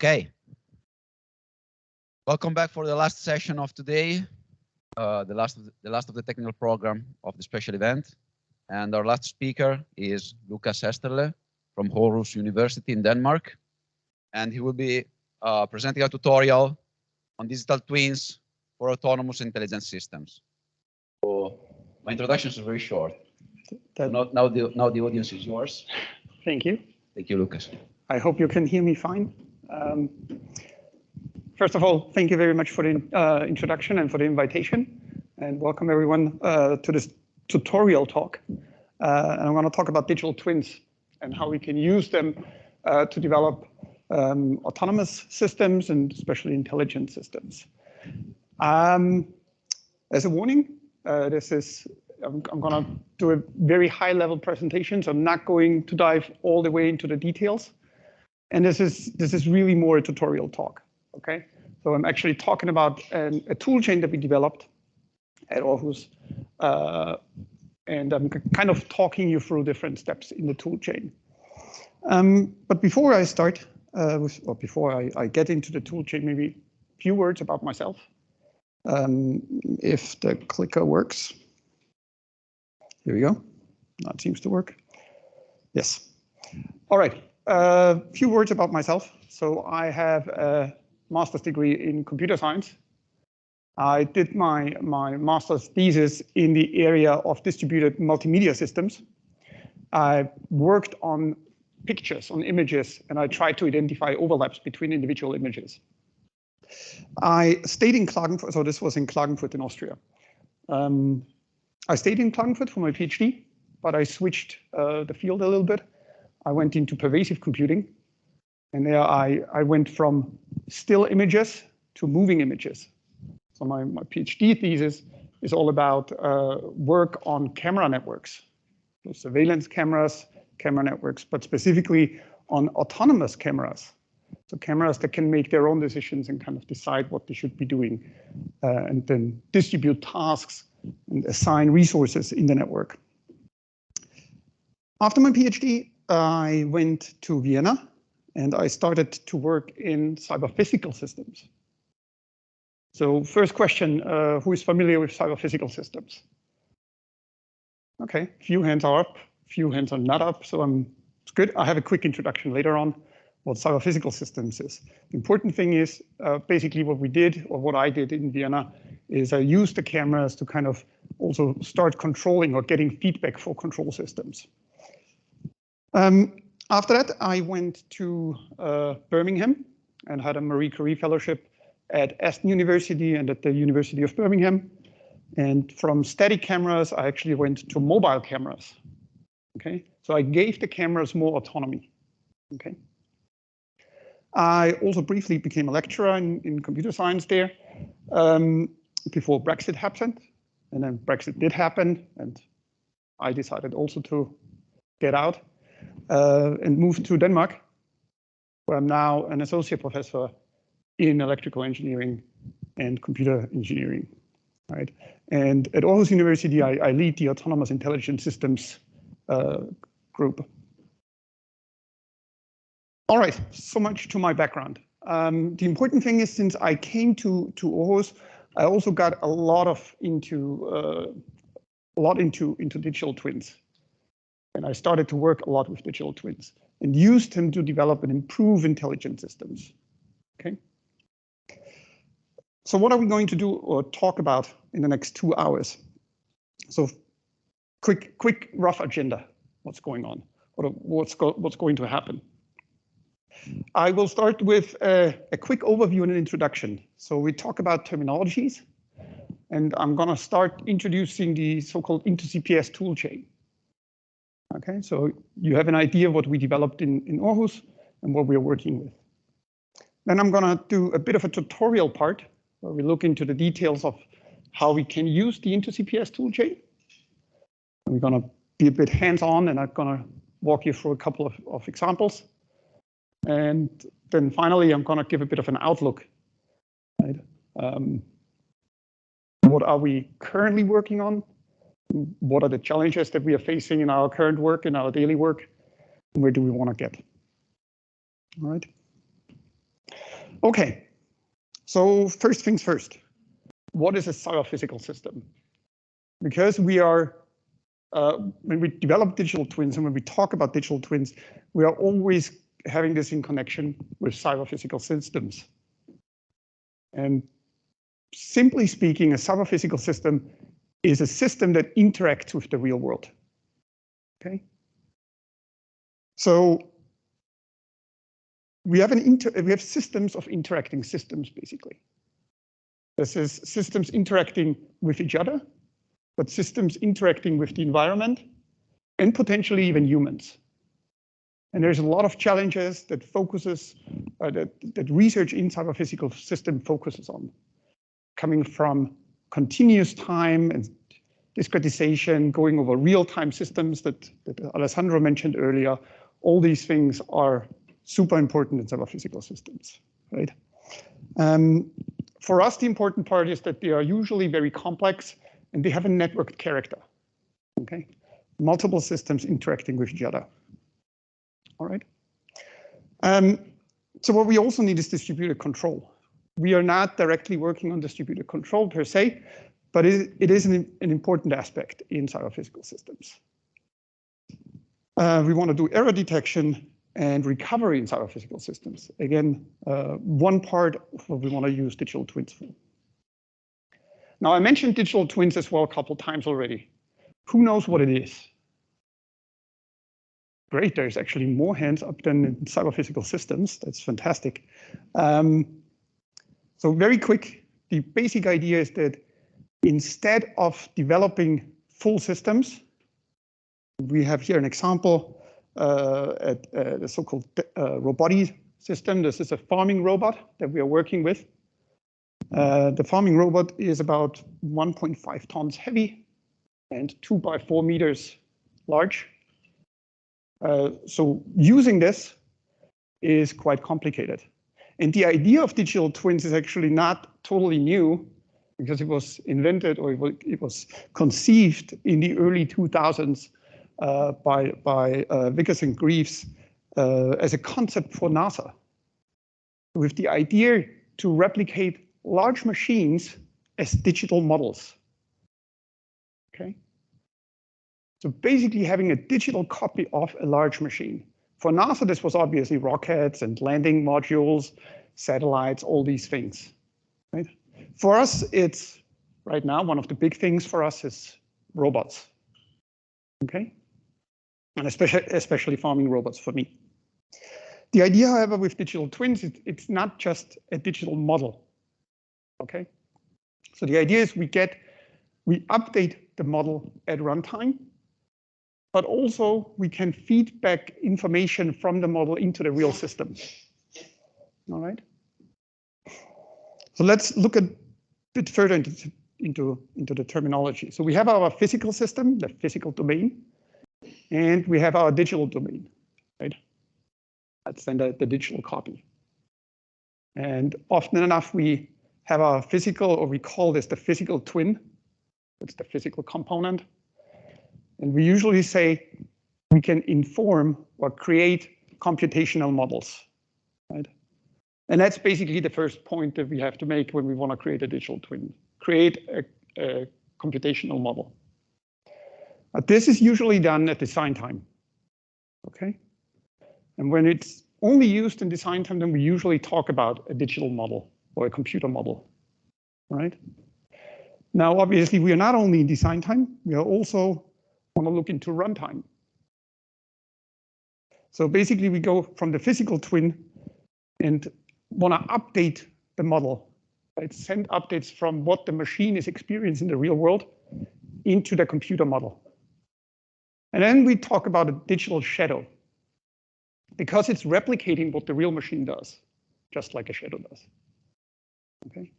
Okay. Welcome back for the last session of today, the last of the technical program of the special event. And our last speaker is Lukas Esterle from Aarhus University in Denmark. And he will be presenting a tutorial on digital twins for autonomous intelligent systems. So my introduction is very short. Now the audience is yours. Thank you. Thank you, Lukas. I hope you can hear me fine. First of all, thank you very much for the introduction and for the invitation, and welcome everyone to this tutorial talk. And I'm going to talk about digital twins and how we can use them to develop autonomous systems and especially intelligent systems. As a warning, I'm going to do a very high-level presentation, so I'm not going to dive all the way into the details. And this is really more a tutorial talk. Okay, so I'm actually talking about a tool chain that we developed at Aarhus, and I'm kind of talking you through different steps in the tool chain. But before I start, before I get into the tool chain, maybe a few words about myself. If the clicker works. Here we go. That seems to work. Yes. All right. A few words about myself. So I have a master's degree in computer science. I did my master's thesis in the area of distributed multimedia systems. I worked on pictures, on images, and I tried to identify overlaps between individual images. I stayed in Klagenfurt, so this was in Klagenfurt in Austria. I stayed in Klagenfurt for my PhD, but I switched the field a little bit. I went into pervasive computing, and there I went from still images to moving images. So my PhD thesis is all about work on camera networks, so surveillance cameras, camera networks, but specifically on autonomous cameras. So cameras that can make their own decisions and kind of decide what they should be doing, and then distribute tasks and assign resources in the network. After my PhD, I went to Vienna and I started to work in cyber-physical systems. So first question, who is familiar with cyber-physical systems? Okay, few hands are up, few hands are not up, so it's good. I have a quick introduction later on what cyber-physical systems is. The important thing is basically what we did, or what I did in Vienna, is I used the cameras to kind of also start controlling or getting feedback for control systems. After that, I went to Birmingham and had a Marie Curie Fellowship at Aston University and at the University of Birmingham. And from static cameras, I actually went to mobile cameras. Okay, so I gave the cameras more autonomy. Okay. I also briefly became a lecturer in computer science there before Brexit happened. And then Brexit did happen, and I decided also to get out and move to Denmark, where I'm now an associate professor in electrical engineering and computer engineering. Right? And at Aarhus University, I lead the Autonomous Intelligent Systems group. All right, so much to my background. The important thing is, since I came to Aarhus, I also got a lot into digital twins. And I started to work a lot with digital twins and used them to develop and improve intelligent systems. Okay. So what are we going to do or talk about in the next 2 hours? So quick rough agenda, what's going on, or what's going to happen. I will start with a quick overview and an introduction. So we talk about terminologies, and I'm going to start introducing the so-called IntoCPS toolchain. Okay, so you have an idea of what we developed in Aarhus and what we're working with. Then I'm going to do a bit of a tutorial part where we look into the details of how we can use the IntoCPS toolchain. We're going to be a bit hands-on, and I'm going to walk you through a couple of examples. And then finally, I'm going to give a bit of an outlook. Right? What are we currently working on? What are the challenges that we are facing in our current work, in our daily work? And where do we want to get? All right. Okay, so first things first. What is a cyber-physical system? Because we are, when we develop digital twins and when we talk about digital twins, we are always having this in connection with cyber-physical systems. And simply speaking, a cyber-physical system is a system that interacts with the real world. Okay. So we have systems of interacting systems, basically. This is systems interacting with each other, but systems interacting with the environment and potentially even humans. And there's a lot of challenges that that research in cyber-physical system focuses on, coming from continuous time and discretization, going over real-time systems that Alessandro mentioned earlier. All these things are super important in cyber-physical systems, right? For us, the important part is that they are usually very complex and they have a networked character, okay? Multiple systems interacting with each other, all right? So what we also need is distributed control. We are not directly working on distributed control per se, but it is an important aspect in cyber-physical systems. We want to do error detection and recovery in cyber-physical systems. Again, one part of what we want to use digital twins for. Now, I mentioned digital twins as well a couple times already. Who knows what it is? Great, there's actually more hands up than in cyber-physical systems. That's fantastic. So very quick, the basic idea is that instead of developing full systems, we have here an example at the so-called robotic system. This is a farming robot that we are working with. The farming robot is about 1.5 tons heavy and 2 by 4 meters large. So using this is quite complicated. And the idea of digital twins is actually not totally new, because it was invented or it was conceived in the early 2000s by Vickers and Greaves as a concept for NASA, with the idea to replicate large machines as digital models. Okay. So basically having a digital copy of a large machine. For NASA, this was obviously rockets and landing modules, satellites, all these things. Right? For us, it's right now one of the big things for us is robots. Okay, and especially farming robots for me. The idea, however, with digital twins, it's not just a digital model. Okay, so the idea is we update the model at runtime, but also we can feed back information from the model into the real system. All right. So let's look a bit further into the terminology. So we have our physical system, the physical domain, and we have our digital domain, right? That's then the digital copy. And often enough, we have our physical, or we call this the physical twin. It's the physical component. And we usually say we can inform or create computational models, right? And that's basically the first point that we have to make when we want to create a digital twin. Create a computational model. This is usually done at design time, okay? And when it's only used in design time, then we usually talk about a digital model or a computer model, right? Now, obviously, we are not only in design time, we are also want to look into runtime. So basically, we go from the physical twin and want to update the model, right? Send updates from what the machine is experiencing in the real world into the computer model. And then we talk about a digital shadow, because it's replicating what the real machine does, just like a shadow does. Okay.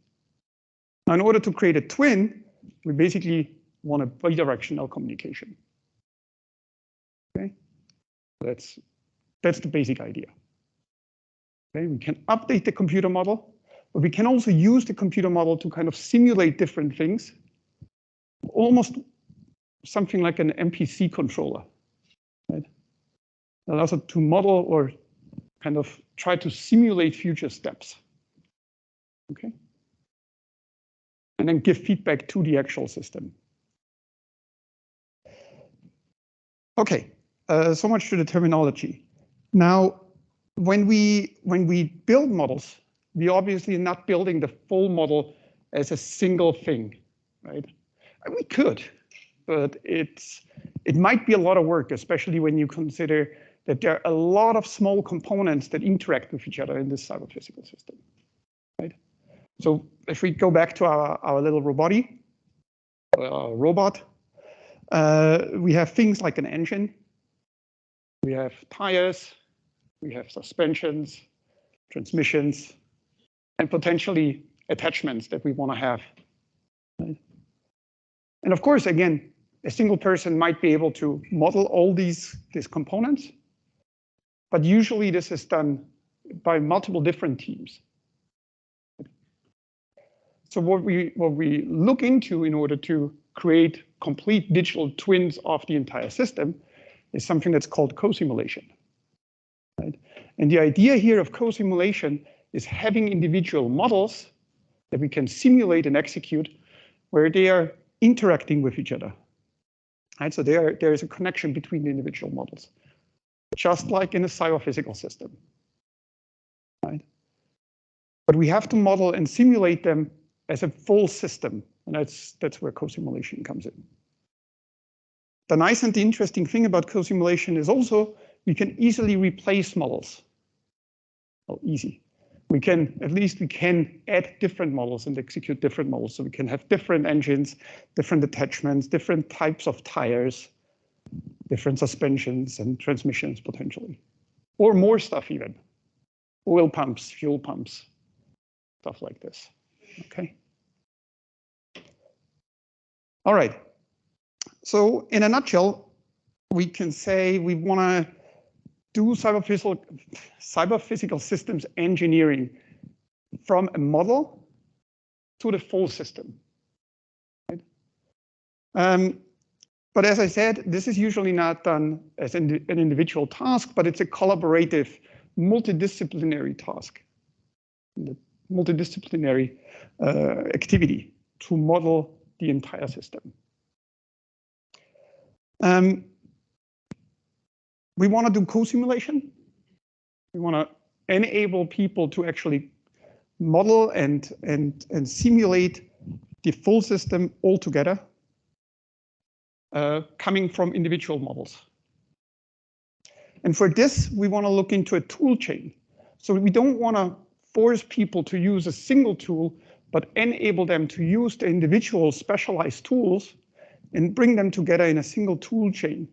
Now, in order to create a twin, we basically want a bidirectional communication. Okay. That's the basic idea. Okay. We can update the computer model, but we can also use the computer model to kind of simulate different things, almost something like an MPC controller, right? It allows us to model or kind of try to simulate future steps. Okay. And then give feedback to the actual system. Okay, so much to the terminology. Now, when we build models, we obviously are not building the full model as a single thing, right? And we could, but it might be a lot of work, especially when you consider that there are a lot of small components that interact with each other in this cyber-physical system, right? So if we go back to our little robot, we have things like an engine, we have tires, we have suspensions, transmissions, and potentially attachments that we want to have. Right? And of course, again, a single person might be able to model all these components, but usually this is done by multiple different teams. So what we look into in order to create complete digital twins of the entire system is something that's called co-simulation. Right? And the idea here of co-simulation is having individual models that we can simulate and execute where they are interacting with each other. Right? So there is a connection between the individual models, just like in a cyber-physical system. Right? But we have to model and simulate them as a full system, and that's where co-simulation comes in. The nice and the interesting thing about co-simulation is also we can easily replace models. Well, easy. At least we can add different models and execute different models. So we can have different engines, different attachments, different types of tires, different suspensions and transmissions potentially, or more stuff even. Oil pumps, fuel pumps, stuff like this. Okay. All right. So in a nutshell, we can say we want to do cyber-physical systems engineering from a model to the full system. Right? But as I said, this is usually not done as an individual task, but it's a collaborative, multidisciplinary task, multidisciplinary activity to model the entire system. We want to do co-simulation. We want to enable people to actually model and simulate the full system all together, coming from individual models. And for this, we want to look into a tool chain. So we don't want to force people to use a single tool, but enable them to use the individual specialized tools and bring them together in a single tool chain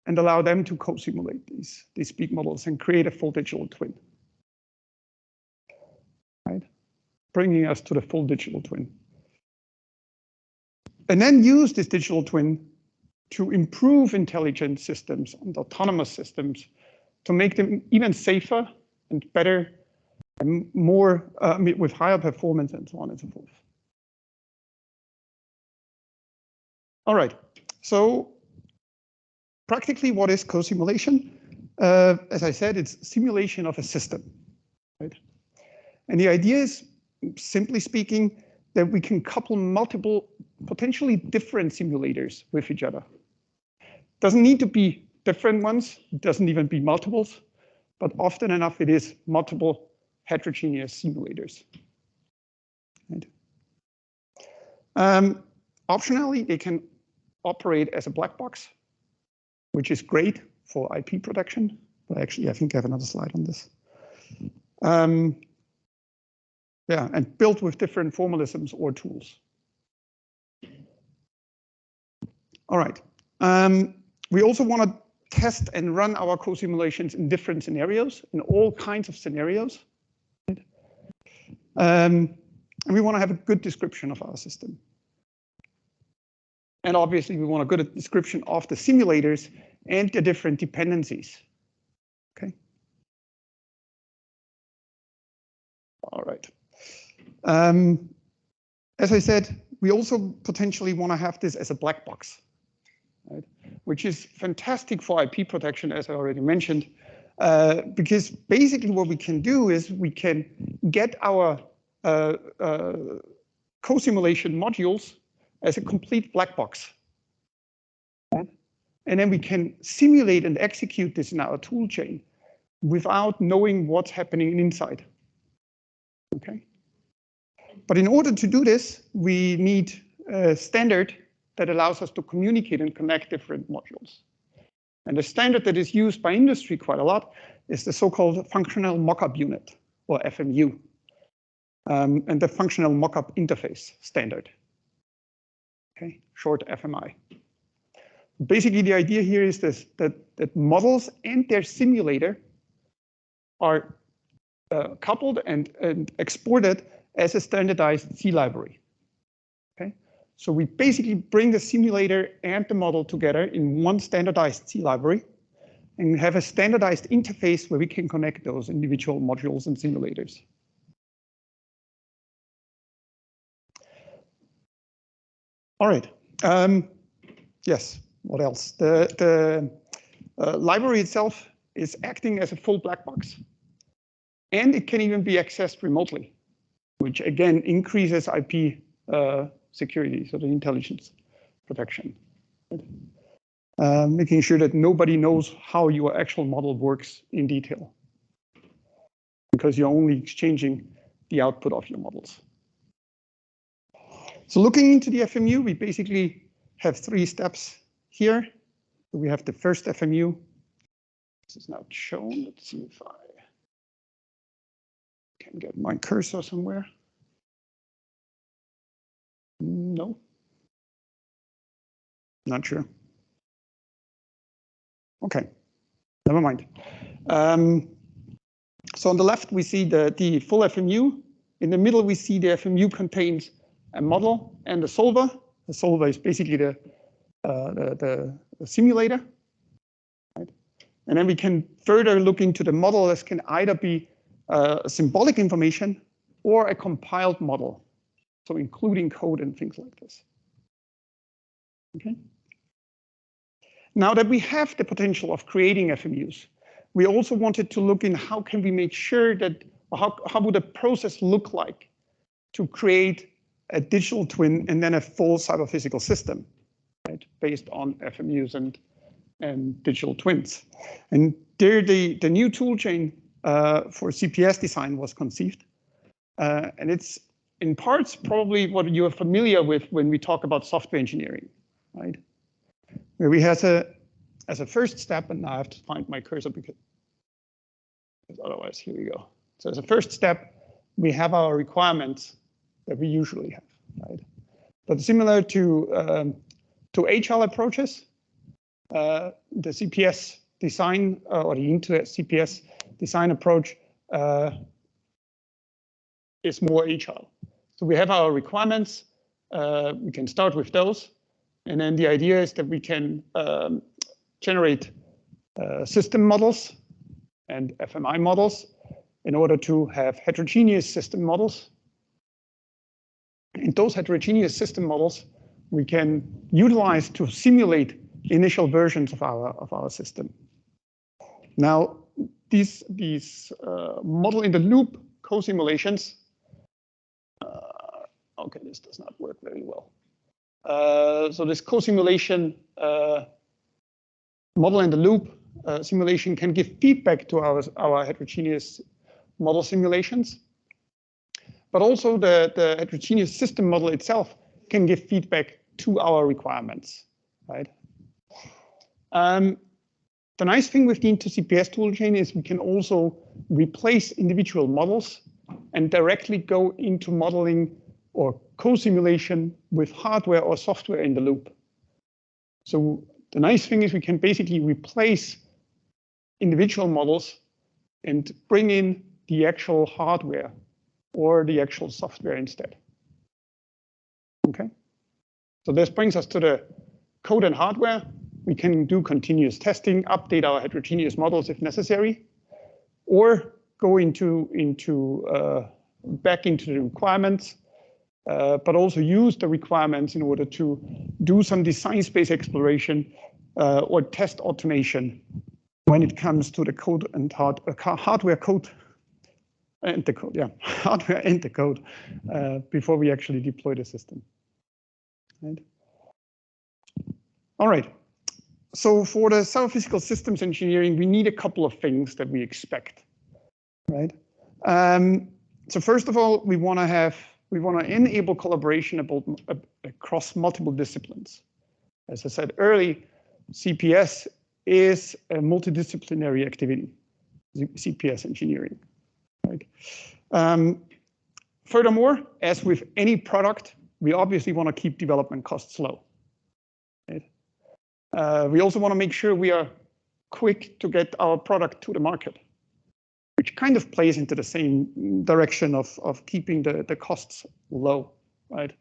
and allow them to co-simulate these big models and create a full digital twin. Right? Bringing us to the full digital twin. And then use this digital twin to improve intelligent systems and autonomous systems to make them even safer and better and more with higher performance and so on and so forth. All right, so practically what is co-simulation? As I said, it's simulation of a system, right? And the idea is, simply speaking, that we can couple multiple, potentially different simulators with each other. Doesn't need to be different ones, it doesn't even be multiples, but often enough it is multiple heterogeneous simulators. Right? Optionally, they can operate as a black box, which is great for IP protection. But actually, I think I have another slide on this. Yeah, and built with different formalisms or tools. All right. We also want to test and run our co-simulations in different scenarios, in all kinds of scenarios. And we want to have a good description of our system. And obviously, we want a good description of the simulators and the different dependencies. Okay. All right. As I said, we also potentially want to have this as a black box, right? Which is fantastic for IP protection, as I already mentioned, because basically what we can do is we can get our co-simulation modules as a complete black box. And then we can simulate and execute this in our tool chain without knowing what's happening inside. Okay. But in order to do this, we need a standard that allows us to communicate and connect different modules. And the standard that is used by industry quite a lot is the so-called functional mockup unit, or FMU, and the functional mockup interface standard. Okay, short FMI. Basically, the idea here is this, that models and their simulator are coupled and exported as a standardized C library. Okay, so we basically bring the simulator and the model together in one standardized C library and have a standardized interface where we can connect those individual modules and simulators. All right. Yes. What else? The library itself is acting as a full black box, and it can even be accessed remotely, which again increases IP security, so the intelligence protection. Making sure that nobody knows how your actual model works in detail, because you're only exchanging the output of your models. So looking into the FMU, we basically have 3 steps here. So we have the first FMU. This is now shown. Let's see if I can get my cursor somewhere. No. Not sure. Okay, never mind. So on the left, we see the full FMU. In the middle, we see the FMU contains a model and a solver. The solver is basically the simulator. Right? And then we can further look into the model. This can either be symbolic information or a compiled model, so including code and things like this. Okay. Now that we have the potential of creating FMUs, we also wanted to look in how can we make sure that, how would a process look like to create a digital twin and then a full cyber-physical system, right, based on FMUs and digital twins. And there the new toolchain for CPS design was conceived. And it's in parts probably what you are familiar with when we talk about software engineering, right? Where we have as a first step, and now I have to find my cursor because otherwise, here we go. So as a first step, we have our requirements that we usually have, right? But similar to agile approaches, the CPS design or the into CPS design approach is more agile. So we have our requirements. We can start with those, and then the idea is that we can generate system models and FMI models in order to have heterogeneous system models. And those heterogeneous system models we can utilize to simulate initial versions of our system. Now, these model in the loop co-simulations. Okay, this does not work very well. So this co-simulation model in the loop simulation can give feedback to our heterogeneous model simulations. But also the heterogeneous system model itself can give feedback to our requirements, right? The nice thing with the into-CPS toolchain is we can also replace individual models and directly go into modeling or co-simulation with hardware or software in the loop. So the nice thing is we can basically replace individual models and bring in the actual hardware or the actual software instead. Okay, so this brings us to the code and hardware. We can do continuous testing, update our heterogeneous models if necessary, or go back into the requirements, but also use the requirements in order to do some design space exploration or test automation when it comes to the code and hardware code and the code, yeah, hardware and the code before we actually deploy the system. Right. All right. So for the cyber-physical systems engineering, we need a couple of things that we expect, right? So first of all, we want to enable collaboration across multiple disciplines. As I said earlier, CPS is a multidisciplinary activity, CPS engineering, right? Furthermore, as with any product, we obviously want to keep development costs low. Right? We also want to make sure we are quick to get our product to the market, which kind of plays into the same direction of keeping the costs low, right?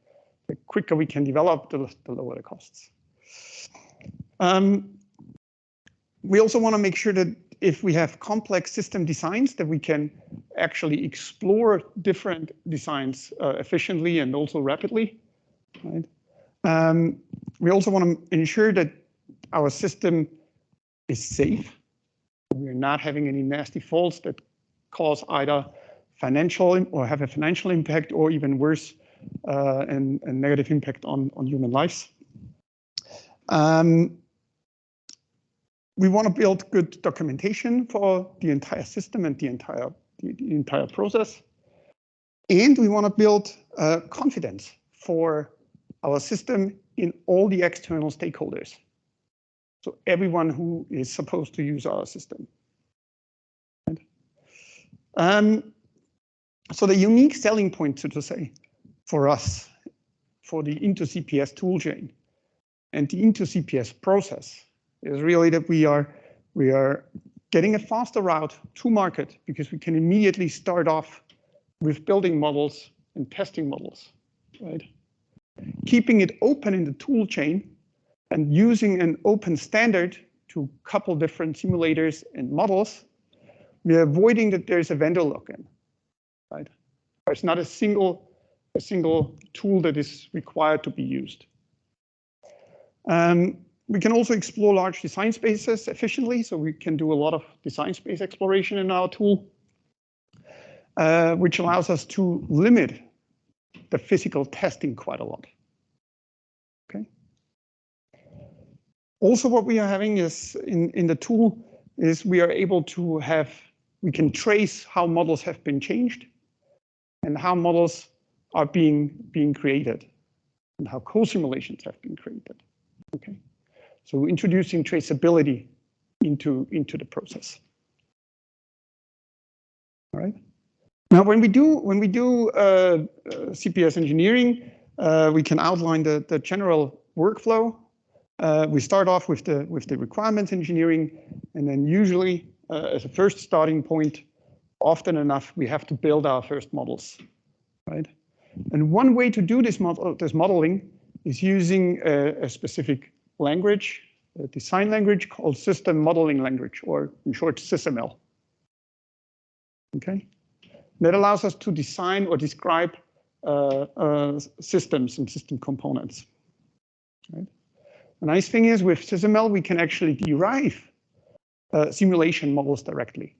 The quicker we can develop, the lower the costs. We also want to make sure that if we have complex system designs, that we can actually explore different designs efficiently and also rapidly, right? We also want to ensure that our system is safe. We're not having any nasty faults that cause either financial or have a financial impact, or even worse, and negative impact on human lives. We want to build good documentation for the entire system and the entire process. And we want to build confidence for our system in all the external stakeholders. So everyone who is supposed to use our system. So the unique selling point, so to say, for us, for the Into CPS toolchain and the Into CPS process, is really that we are getting a faster route to market, because we can immediately start off with building models and testing models, right? Keeping it open in the tool chain and using an open standard to couple different simulators and models, we're avoiding that there's a vendor lock-in, right? There's not a single tool that is required to be used. We can also explore large design spaces efficiently, so we can do a lot of design space exploration in our tool, which allows us to limit the physical testing quite a lot. Okay. Also, what we are having is in the tool is we are able to we can trace how models have been changed and how models are being created and how co-simulations have been created. Okay. So introducing traceability into the process. All right. Now, when we do CPS engineering, we can outline the general workflow. We start off with the requirements engineering, and then usually as a first starting point, often enough we have to build our first models, right? And one way to do this modeling is using a specific language, a design language called System Modeling Language, or in short, SysML. Okay, that allows us to design or describe systems and system components. Right? The nice thing is with SysML, we can actually derive simulation models directly.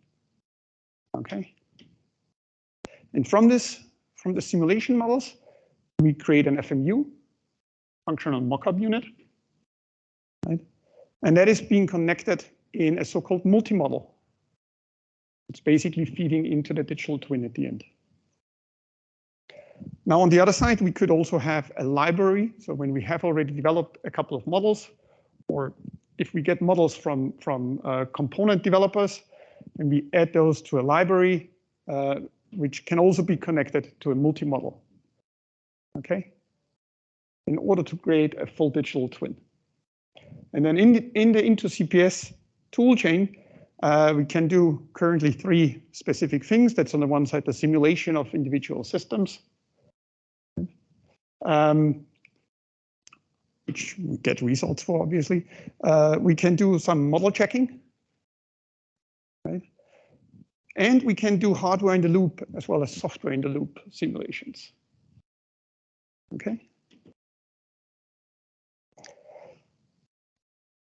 Okay, and from the simulation models, we create an FMU, functional mockup unit. Right? And that is being connected in a so-called multi-model. It's basically feeding into the digital twin at the end. Now, on the other side, we could also have a library. So when we have already developed a couple of models, or if we get models from component developers, and we add those to a library, which can also be connected to a multi-model. Okay, in order to create a full digital twin. And then in the Into CPS toolchain, we can do currently 3 specific things. That's on the one side, the simulation of individual systems, which we get results for, obviously. We can do some model checking, right? And we can do hardware in the loop as well as software in the loop simulations. Okay.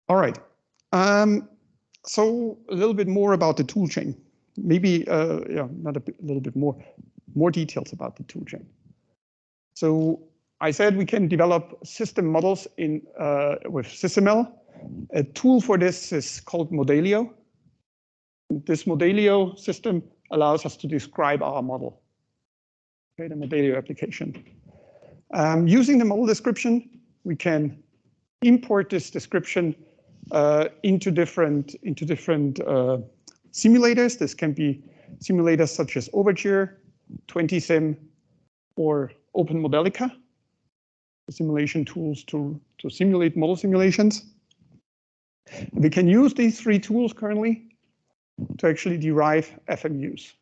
All right. So a little bit more about the toolchain. maybe not a little bit more details about the toolchain. So I said we can develop system models with SysML. A tool for this is called Modelio. This Modelio system allows us to describe our model. Okay, the Modelio application. Using the model description, we can import this description into different simulators. This can be simulators such as Overture, 20sim, or OpenModelica, simulation tools to simulate model simulations. We can use these three tools currently to actually derive FMUs.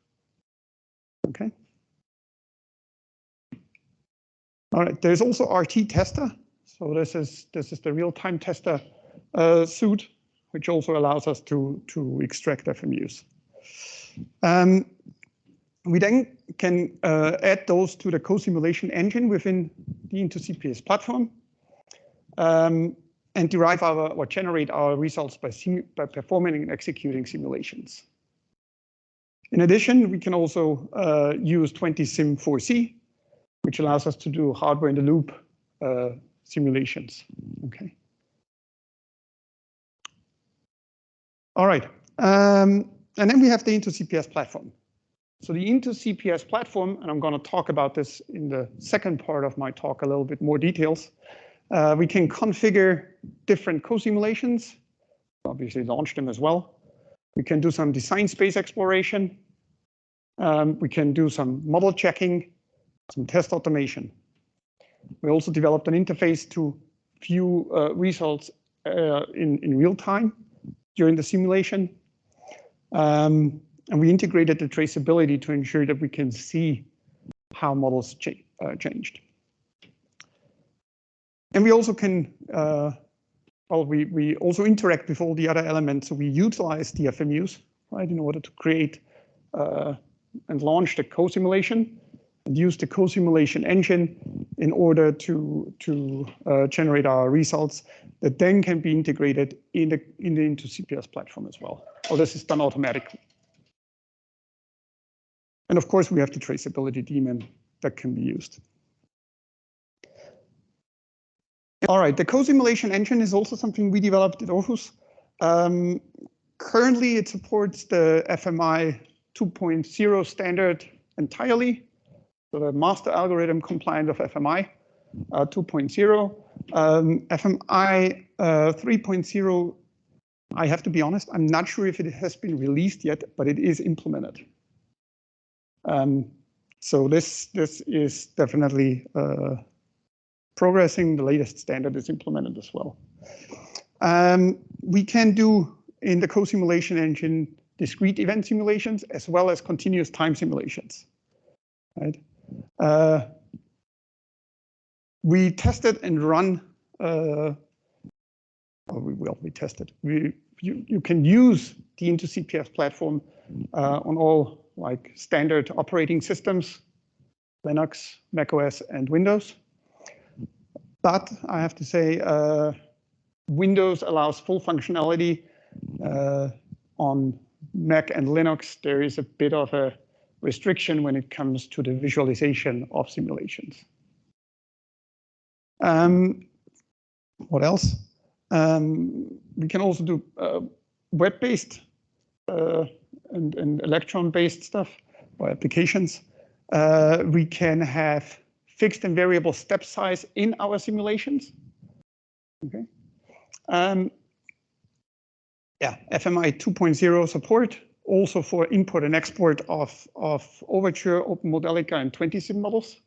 Okay. All right. There's also RT tester. So this is the real-time tester suite, which also allows us to extract FMUs. We then can add those to the co-simulation engine within the IntoCPS platform, and derive or generate our results by performing and executing simulations. In addition, we can also use 20sim4C, which allows us to do hardware-in-the-loop simulations. Okay. All right. And then we have the IntoCPS platform. So the IntoCPS platform, and I'm going to talk about this in the second part of my talk, a little bit more details. We can configure different co-simulations, obviously launch them as well. We can do some design space exploration. We can do some model checking, some test automation. We also developed an interface to view results in real time during the simulation. And we integrated the traceability to ensure that we can see how models changed. And we also can, we also interact with all the other elements. So we utilize the FMUs, right, in order to create and launch the co-simulation, and use the co-simulation engine in order to generate our results that then can be integrated in the IntoCPS platform as well. All this is done automatically. And of course, we have the traceability daemon that can be used. All right, the co-simulation engine is also something we developed at Aarhus. Currently, it supports the FMI 2.0 standard entirely, so the master algorithm compliant of FMI 2.0. FMI 3.0, I have to be honest, I'm not sure if it has been released yet, but it is implemented. So this is definitely progressing. The latest standard is implemented as well. We can do in the co-simulation engine discrete event simulations as well as continuous time simulations. Right? We tested and run. We tested. You can use the IntoCPS platform on all like standard operating systems, Linux, macOS, and Windows. But I have to say, Windows allows full functionality. On Mac and Linux, there is a bit of a restriction when it comes to the visualization of simulations. What else? We can also do web-based and electron-based stuff or applications. We can have fixed and variable step size in our simulations. Okay. Yeah, FMI 2.0 support also for import and export of Overture, OpenModelica, and 20sim models.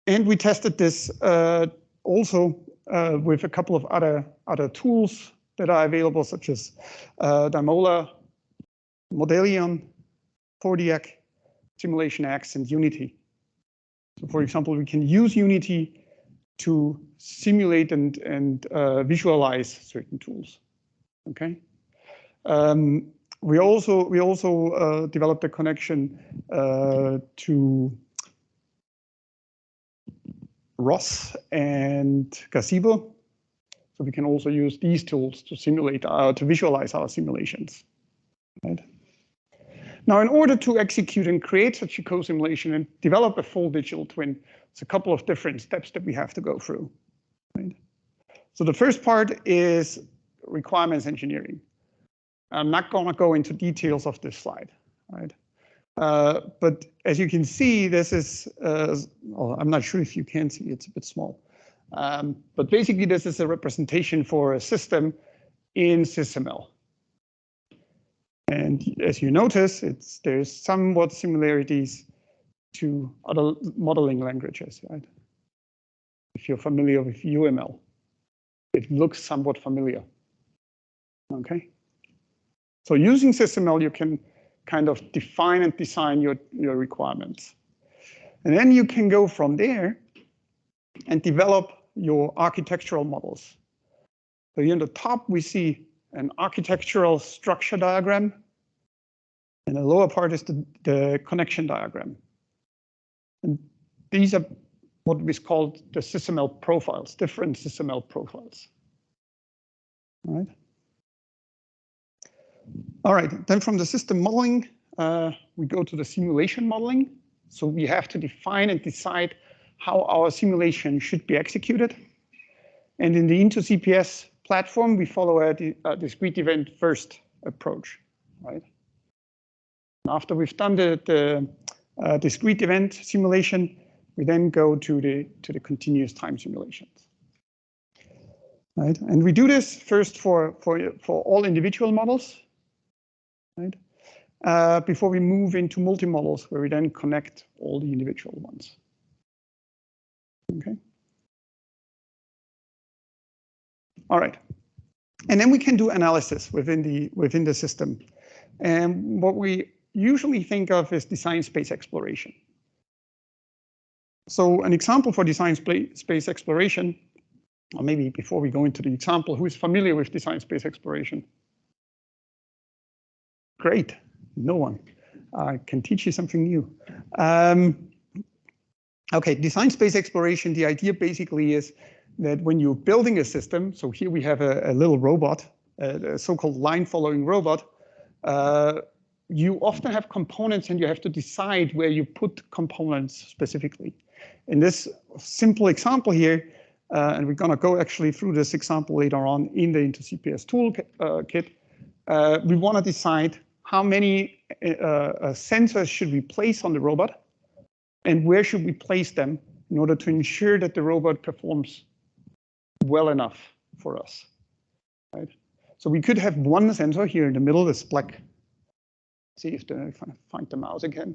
And we tested this also with a couple of other tools that are available, such as Daimola, Modelion, 4DX, SimulationX, and Unity. So for example, we can use Unity to simulate and visualize certain tools. Okay. We also developed a connection to ROS and Gazebo, so we can also use these tools to simulate to visualize our simulations. Right. Now, in order to execute and create such a co-simulation and develop a full digital twin, it's a couple of different steps that we have to go through. Right? So the first part is requirements engineering. I'm not going to go into details of this slide, right? But as you can see, this is, well, I'm not sure if you can see, it's a bit small. But basically, this is a representation for a system in SysML. And as you notice, there's somewhat similarities to other modeling languages, right? If you're familiar with UML, it looks somewhat familiar. Okay. So using SysML, you can kind of define and design your requirements. And then you can go from there and develop your architectural models. So here on the top, we see an architectural structure diagram. And the lower part is the connection diagram. And these are what is called the SysML profiles, different SysML profiles. All right. All right, then from the system modeling, we go to the simulation modeling. So we have to define and decide how our simulation should be executed. And in the Into CPS platform, we follow a discrete event first approach, right? After we've done the discrete event simulation, we then go to the continuous time simulations. Right? And we do this first for all individual models, right? Before we move into multi-models, where we then connect all the individual ones. Okay. All right. And then we can do analysis within the system. And what we usually think of is design space exploration. So an example for design space exploration, or maybe before we go into the example, who is familiar with design space exploration? Great, no one. I can teach you something new. Okay, design space exploration, the idea basically is that when you're building a system, so here we have a little robot, a so-called line following robot, you often have components and you have to decide where you put components specifically. In this simple example here, and we're gonna go actually through this example later on in the Into CPS toolkit, we wanna decide how many sensors should we place on the robot and where should we place them in order to ensure that the robot performs well enough for us, right? So we could have one sensor here in the middle, this black. See if I find the mouse again.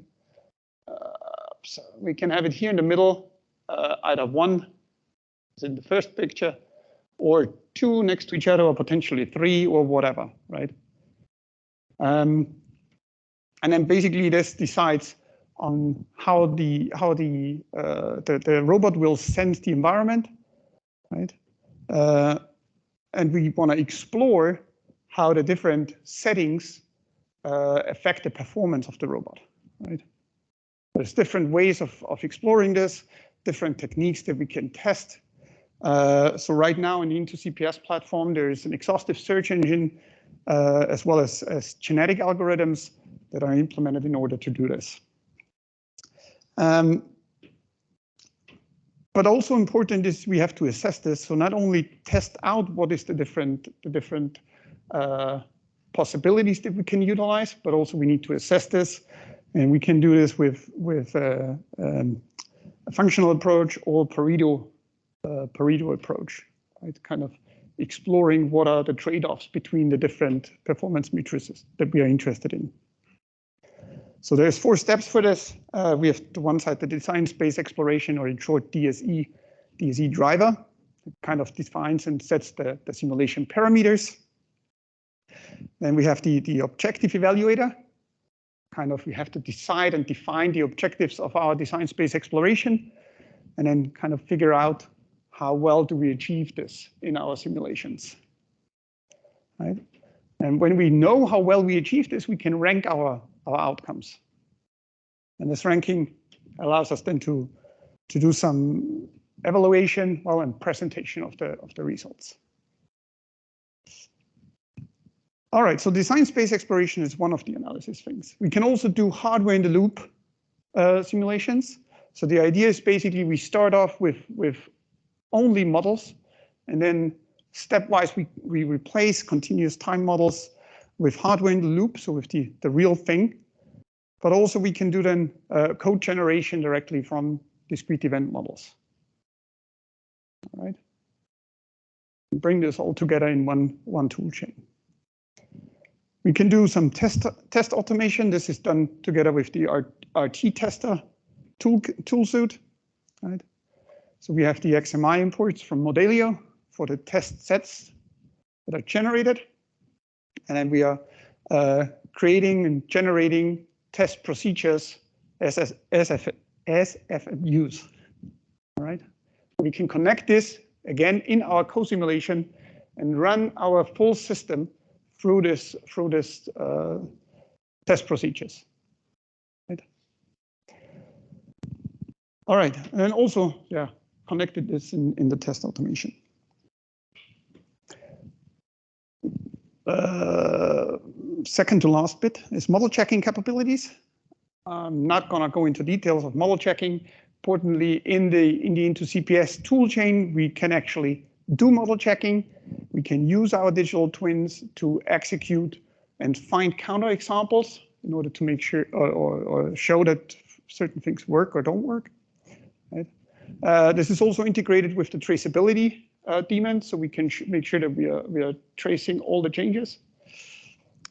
So we can have it here in the middle, either one is in the first picture, or two next to each other, or potentially three, or whatever, right? And then basically this decides on how the robot will sense the environment, right? And we want to explore how the different settings affect the performance of the robot, right? There's different ways of exploring this, different techniques that we can test. So right now in the Into CPS platform, there is an exhaustive search engine as well as genetic algorithms that are implemented in order to do this. But also important is we have to assess this. So not only test out what is the different possibilities that we can utilize, but also we need to assess this. And we can do this with a functional approach or Pareto approach, right? Kind of exploring what are the trade-offs between the different performance matrices that we are interested in. So there's 4 steps for this. We have to one side the design space exploration, or in short DSE driver. It kind of defines and sets the simulation parameters. Then we have the objective evaluator. Kind of we have to decide and define the objectives of our design space exploration, and then kind of figure out how well do we achieve this in our simulations, right? And when we know how well we achieve this, we can rank our outcomes. And this ranking allows us then to do some evaluation, well, and presentation of the results. All right, so design space exploration is one of the analysis things. We can also do hardware in the loop simulations. So the idea is basically we start off with only models, and then stepwise we replace continuous time models with hardware in the loop, so with the real thing. But also we can do then code generation directly from discrete event models. All right. Bring this all together in one tool chain. We can do some test automation. This is done together with the RT tester tool suite. Right. So we have the XMI imports from Modelio for the test sets that are generated. And then we are creating and generating test procedures as SFMUs. All right. We can connect this again in our co-simulation and run our full system through this test procedures. Right. All right, and then also, yeah, connected this in the test automation. Second to last bit is model checking capabilities. I'm not gonna go into details of model checking. Importantly, in the Into CPS tool chain, we can actually do model checking. We can use our digital twins to execute and find counterexamples in order to make sure or show that certain things work or don't work. Right? This is also integrated with the traceability daemon, so we can make sure that we are tracing all the changes.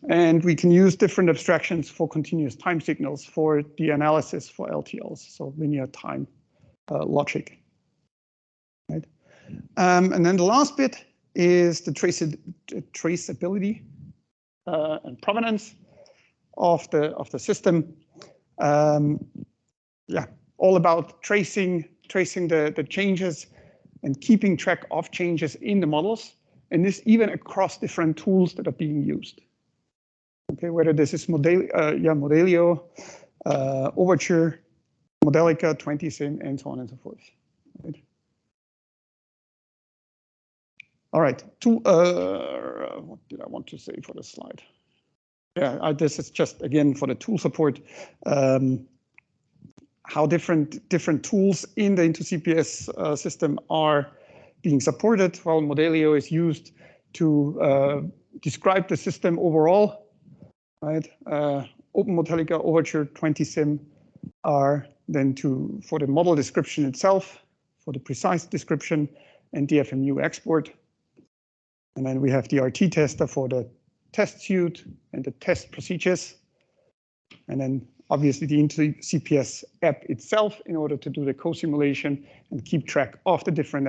And we can use different abstractions for continuous time signals for the analysis for LTLs, so linear time logic. Right? And then the last bit is the traceability and provenance of the system. Yeah, all about tracing the changes and keeping track of changes in the models, and this even across different tools that are being used. Okay, whether this is Modelio, Overture, Modelica, 20sim, and so on and so forth. Right. All right, what did I want to say for this slide? Yeah, this is just, again, for the tool support, how different tools in the Into CPS system are being supported, while Modelio is used to describe the system overall. Right, Open Modelica, Overture, 20sim are then for the model description itself, for the precise description, and DFMU export. And then we have the RT tester for the test suite and the test procedures. And then obviously the Into CPS app itself in order to do the co-simulation and keep track of the different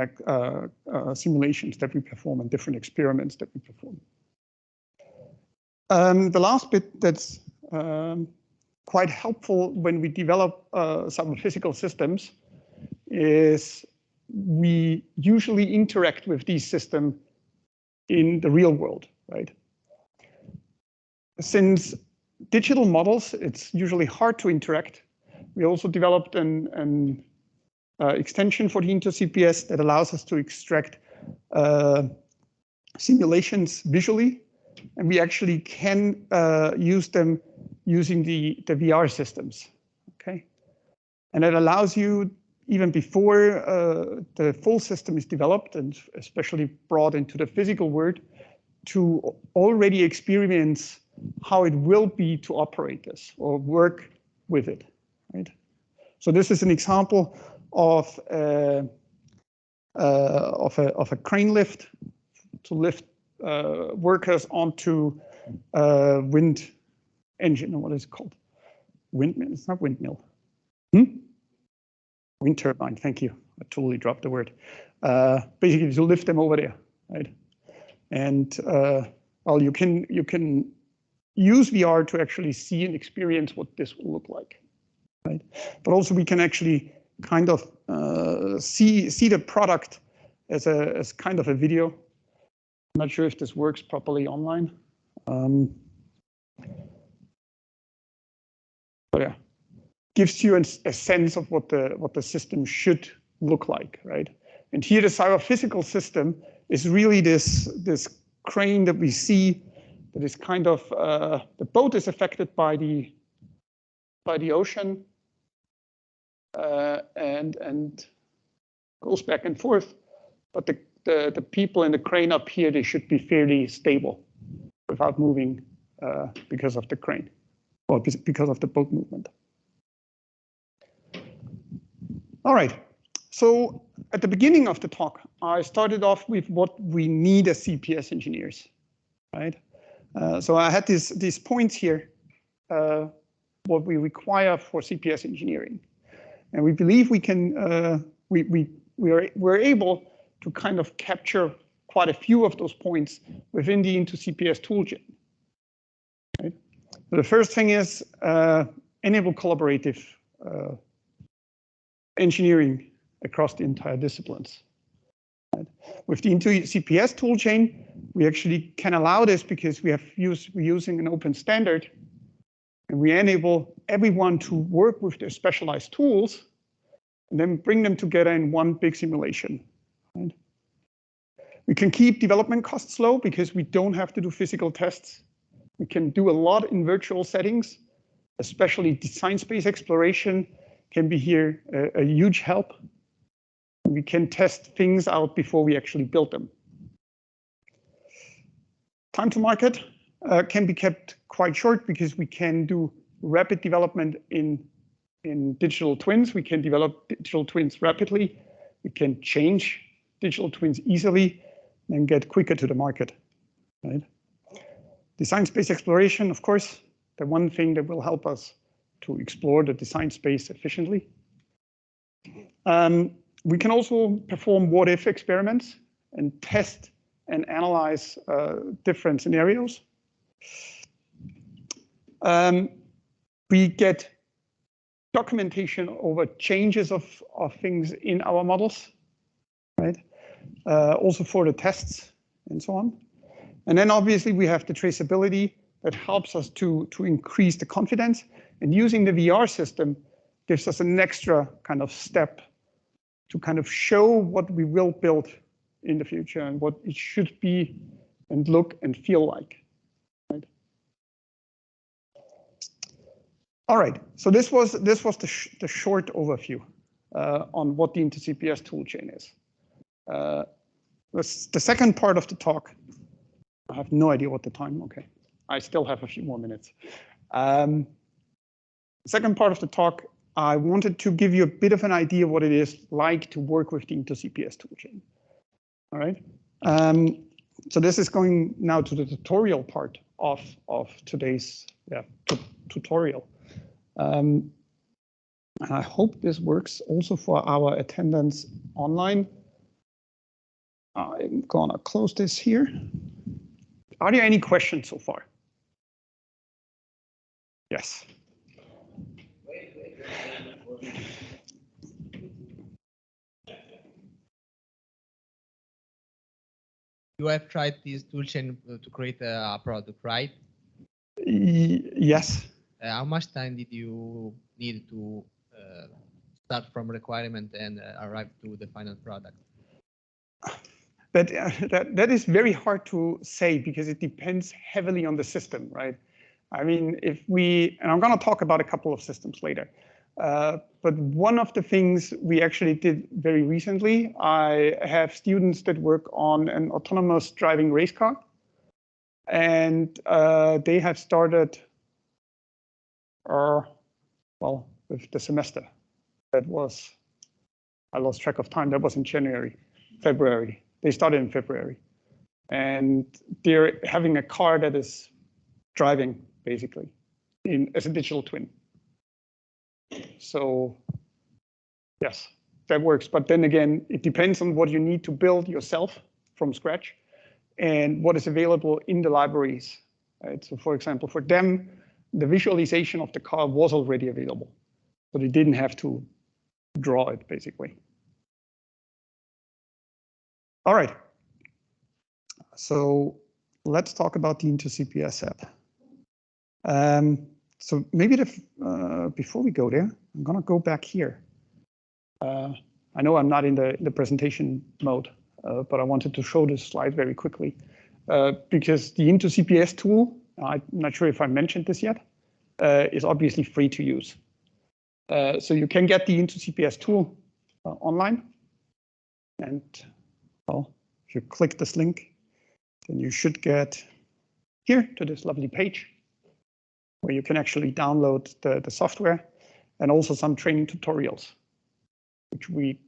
simulations that we perform and different experiments that we perform. The last bit that's quite helpful when we develop some physical systems is we usually interact with these systems in the real world, right? Since digital models, it's usually hard to interact. We also developed an extension for the Into CPS that allows us to extract simulations visually. And we actually can use them using the VR systems, okay? And it allows you, even before the full system is developed and especially brought into the physical world, to already experience how it will be to operate this or work with it, right? So this is an example of a crane lift to lift workers onto wind engine, what is it called? Windmill, it's not windmill. Wind turbine, thank you. I totally dropped the word. Basically to lift them over there, right? And well, you can use VR to actually see and experience what this will look like, right? But also we can actually kind of see the product as kind of a video. I'm not sure if this works properly online. But yeah, gives you a sense of what the system should look like, right? And here the cyber physical system is really this crane that we see that is kind of the boat is affected by the ocean and goes back and forth, but the people in the crane up here, they should be fairly stable without moving because of the crane or because of the boat movement. All right, so at the beginning of the talk, I started off with what we need as CPS engineers, right? So I had these points here, what we require for CPS engineering. And we believe we can, we're able to kind of capture quite a few of those points within the Into CPS toolchain. Right? So the first thing is enable collaborative engineering across the entire disciplines. Right? With the Into CPS toolchain, we actually can allow this because we're using an open standard, and we enable everyone to work with their specialized tools and then bring them together in one big simulation. Right? We can keep development costs low because we don't have to do physical tests. We can do a lot in virtual settings, especially design space exploration can be here a huge help. We can test things out before we actually build them. Time to market can be kept quite short because we can do rapid development in digital twins. We can develop digital twins rapidly. We can change digital twins easily and get quicker to the market. Right? Design space exploration, of course, the one thing that will help us to explore the design space efficiently. We can also perform what-if experiments and test and analyze different scenarios. We get documentation over changes of things in our models, right? Also for the tests and so on. And then obviously we have the traceability that helps us to increase the confidence. And using the VR system gives us an extra kind of step to kind of show what we will build in the future and what it should be and look and feel like. Right? All right, so this was the short overview on what the Into CPS toolchain is. The second part of the talk, I have no idea what the time, okay. I still have a few more minutes. Second part of the talk, I wanted to give you a bit of an idea of what it is like to work with the Into CPS toolchain. All right. So this is going now to the tutorial part of today's tutorial. And I hope this works also for our attendance online. I'm gonna close this here. Are there any questions so far? Yes. You have tried this toolchain to create a product, right? Yes. How much time did you need to start from requirement and arrive to the final product? That is very hard to say because it depends heavily on the system, right? I mean, and I'm going to talk about a couple of systems later. But one of the things we actually did very recently, I have students that work on an autonomous driving race car. And they have started, well, with the semester. That was, I lost track of time, that was in February. They started in February. And they're having a car that is driving, basically, as a digital twin. So, yes, that works. But then again, it depends on what you need to build yourself from scratch and what is available in the libraries. Right? So, for example, for them, the visualization of the car was already available. So they didn't have to draw it, basically. All right. So let's talk about the Into CPS app. So maybe before we go there, I'm going to go back here. I know I'm not in the presentation mode, but I wanted to show this slide very quickly. because the Into CPS tool, I'm not sure if I mentioned this yet, is obviously free to use. So you can get the Into CPS tool online. And well, if you click this link, then you should get here to this lovely page where you can actually download the software and also some training tutorials, which we're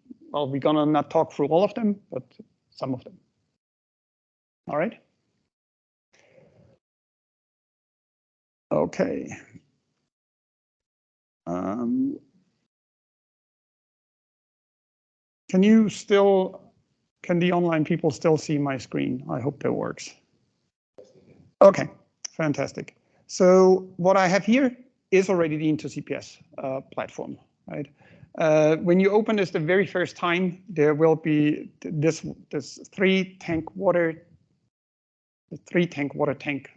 gonna not talk through all of them, but some of them. All right. Okay. Can the online people still see my screen? I hope that works. Okay, fantastic. So what I have here is already the Into CPS platform, right? When you open this the very first time, there will be this 3-tank water tank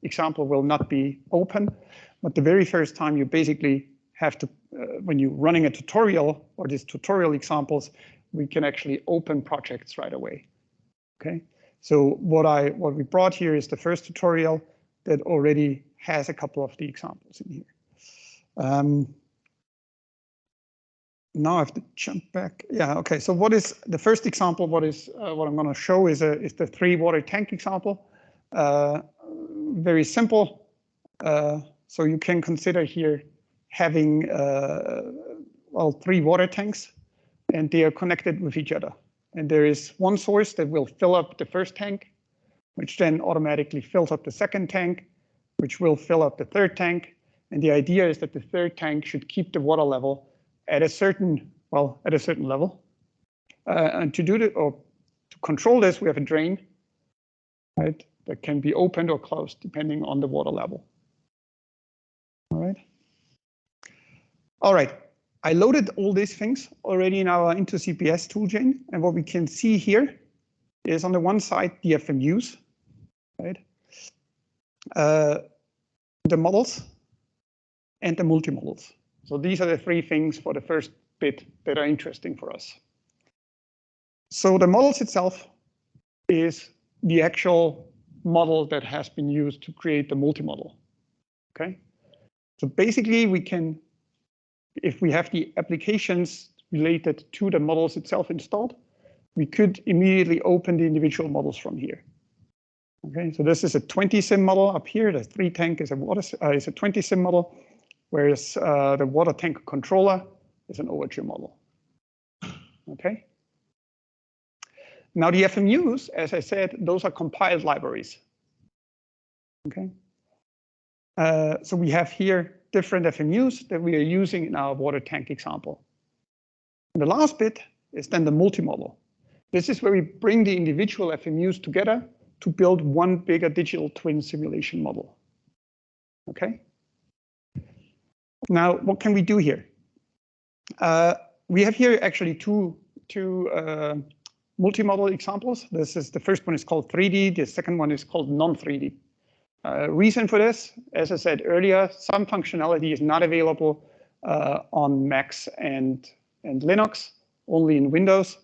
example will not be open, but the very first time you basically have to, when you're running a tutorial or these tutorial examples, we can actually open projects right away. Okay, so what we brought here is the first tutorial that already has a couple of the examples in here. Now I have to jump back. Yeah, okay. So what is the first example? What I'm going to show is the 3-water tank example. Very simple. So you can consider here having 3 water tanks, and they are connected with each other. And there is one source that will fill up the first tank, which then automatically fills up the second tank, which will fill up the third tank. And the idea is that the third tank should keep the water level at a certain level. And to do that, or to control this, we have a drain, right, that can be opened or closed depending on the water level. All right. I loaded all these things already in our Into CPS toolchain, and what we can see here is on the one side the FMUs, right? The models and the multi-models. So these are the 3 things for the first bit that are interesting for us. So the models itself is the actual model that has been used to create the multi-model. Okay, so basically we can, if we have the applications related to the models itself installed, we could immediately open the individual models from here. Okay, so this is a 20 sim model up here. The 3-tank is a 20 sim model, whereas the water tank controller is an overture model. Okay. Now the FMUs, as I said, those are compiled libraries. Okay. So we have here different FMUs that we are using in our water tank example. And the last bit is then the multi-model. This is where we bring the individual FMUs together to build one bigger digital twin simulation model. Okay. Now, what can we do here? We have here actually two multi-model examples. The first one is called 3D. The second one is called non-3D. Reason for this, as I said earlier, some functionality is not available on Macs and Linux, only in Windows.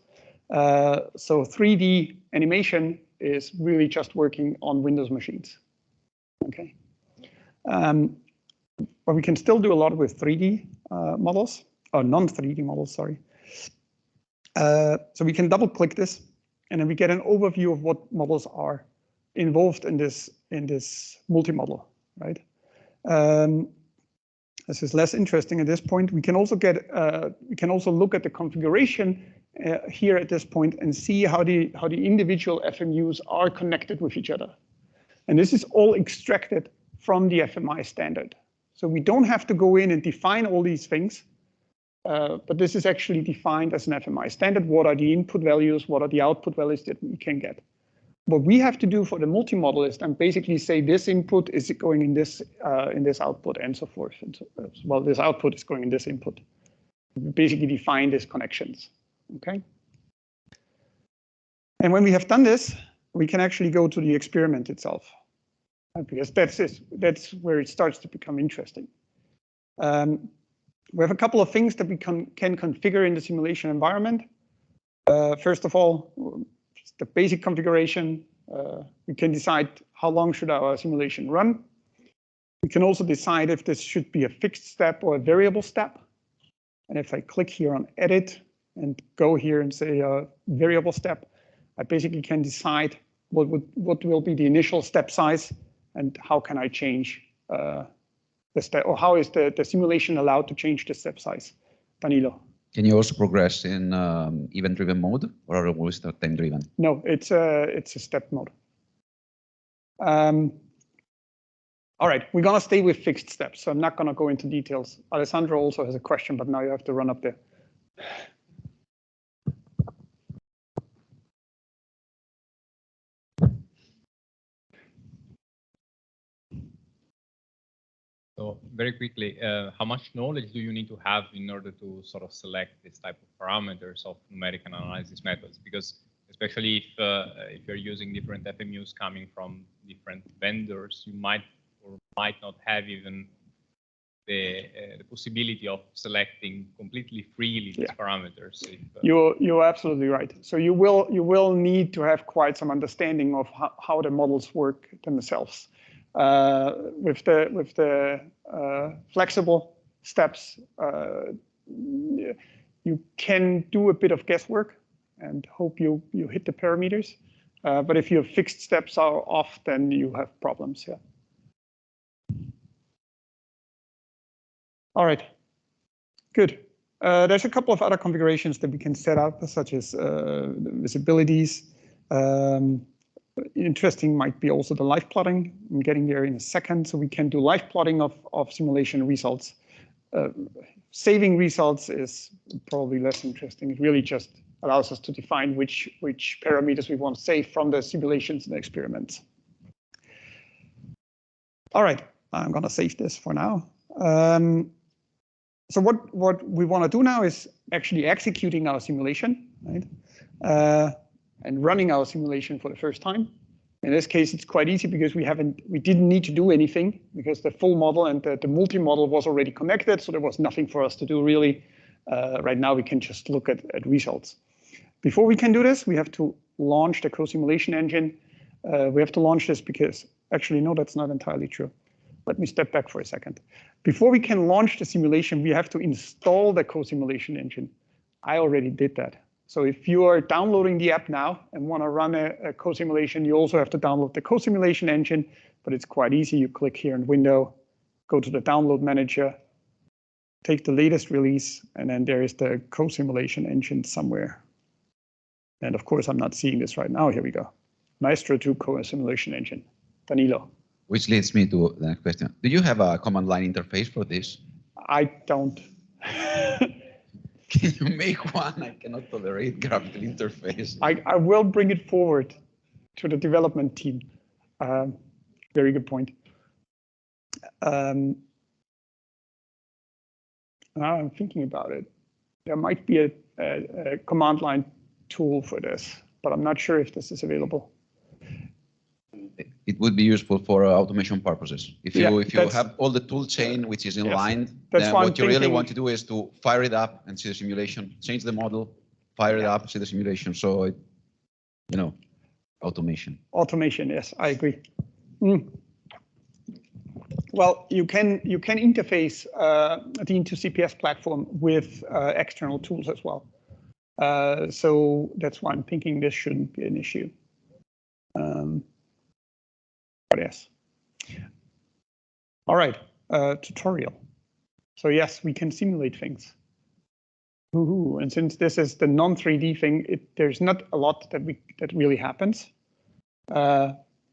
So 3D animation is really just working on Windows machines. Okay. But we can still do a lot with 3D models, or non-3D models, sorry. So we can double click this, and then we get an overview of what models are involved in this multi-model, right? This is less interesting at this point. We can also look at the configuration here at this point and see how the individual FMUs are connected with each other. And this is all extracted from the FMI standard. So we don't have to go in and define all these things, but this is actually defined as an FMI standard. What are the input values? What are the output values that we can get? What we have to do for the multi-model is then basically say this input is going in this output and so forth. And so, well, this output is going in this input. We basically define these connections. Okay. And when we have done this, we can actually go to the experiment itself, because that's where it starts to become interesting. We have a couple of things that we can configure in the simulation environment. First of all, the basic configuration, We can decide how long should our simulation run. We can also decide if this should be a fixed step or a variable step. And if I click here on edit and go here and say variable step, I basically can decide what will be the initial step size and how can I change the step, or how is the simulation allowed to change the step size. Danilo. Can you also progress in event-driven mode, or are you always time-driven? No, it's a step mode. All right, we're gonna stay with fixed steps, so I'm not gonna go into details. Alessandro also has a question, but now you have to run up there. So very quickly, how much knowledge do you need to have in order to sort of select this type of parameters of numerical analysis methods? Because especially if you're using different FMUs coming from different vendors, you might or might not have even the possibility of selecting completely freely these parameters. If, you're absolutely right. So you will need to have quite some understanding of how the models work themselves. With the flexible steps, you can do a bit of guesswork and hope you hit the parameters. But if your fixed steps are off, then you have problems. Yeah. All right. Good. There's a couple of other configurations that we can set up, such as visibilities. Interesting might be also the live plotting. I'm getting there in a second. So we can do live plotting of simulation results. Saving results is probably less interesting. It really just allows us to define which parameters we want to save from the simulations and experiments. All right, I'm going to save this for now. So what we want to do now is actually executing our simulation, right? And running our simulation for the first time. In this case, it's quite easy because we didn't need to do anything because the full model and the multi-model was already connected, so there was nothing for us to do really. Right now we can just look at results. Before we can do this, we have to launch the co-simulation engine. We have to launch this because, actually, no, that's not entirely true. Let me step back for a second. Before we can launch the simulation, we have to install the co-simulation engine. I already did that. So if you are downloading the app now and want to run a co-simulation, you also have to download the co-simulation engine, but it's quite easy. You click here in Window, go to the download manager, take the latest release, and then there is the co-simulation engine somewhere. And of course, I'm not seeing this right now. Here we go. Maestro 2 co-simulation engine. Danilo. Which leads me to the next question. Do you have a command line interface for this? I don't. Can you make one? I cannot tolerate graphical interface. I will bring it forward to the development team. Very good point. Now I'm thinking about it. There might be a command line tool for this, but I'm not sure if this is available. It would be useful for automation purposes. If you have all the tool chain which is in line, then what you really want to do is to fire it up and see the simulation, change the model, fire it up, see the simulation. So, you know, automation. Automation, yes, I agree. Well, you can interface the Into CPS platform with external tools as well. So that's why I'm thinking this shouldn't be an issue. But yes. All right, tutorial. So yes, we can simulate things. Woohoo! And since this is the non-3D thing, there's not a lot that really happens,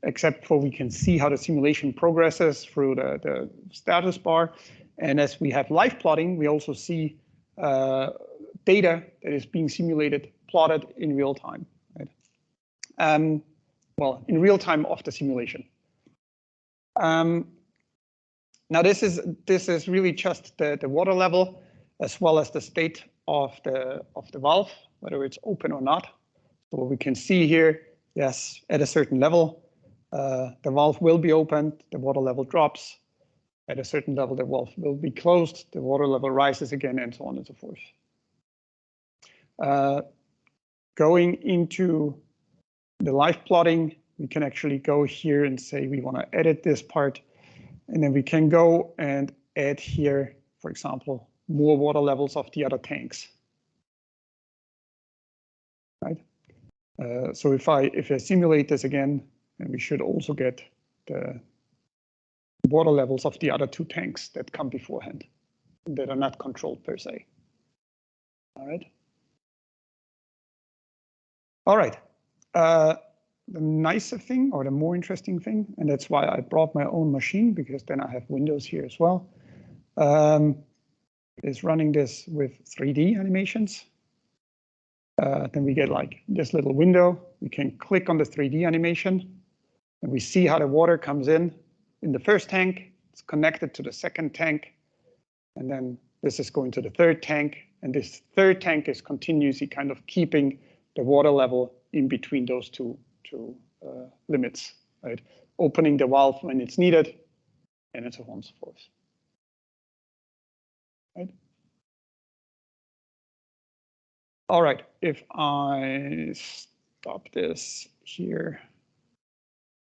except for we can see how the simulation progresses through the status bar. And as we have live plotting, we also see data that is being simulated, plotted in real time. Right? Well, in real time of the simulation. Now this is really just the water level as well as the state of the valve, whether it's open or not. So what we can see here, yes, at a certain level, the valve will be opened, the water level drops. At a certain level, the valve will be closed, the water level rises again, and so on and so forth. Going into the live plotting, we can actually go here and say we want to edit this part, and then we can go and add here, for example, more water levels of the other tanks. Right. So if I simulate this again, and we should also get the water levels of the other two tanks that come beforehand, that are not controlled per se. All right. All right. The nicer thing, or the more interesting thing, and that's why I brought my own machine, because then I have Windows here as well, is running this with 3D animations. Then we get like this little window. We can click on the 3D animation, and we see how the water comes in the first tank. It's connected to the second tank, and then this is going to the third tank, and this third tank is continuously kind of keeping the water level in between those two limits, right? Opening the valve when it's needed, and so on and so forth. Right? All right, if I stop this here,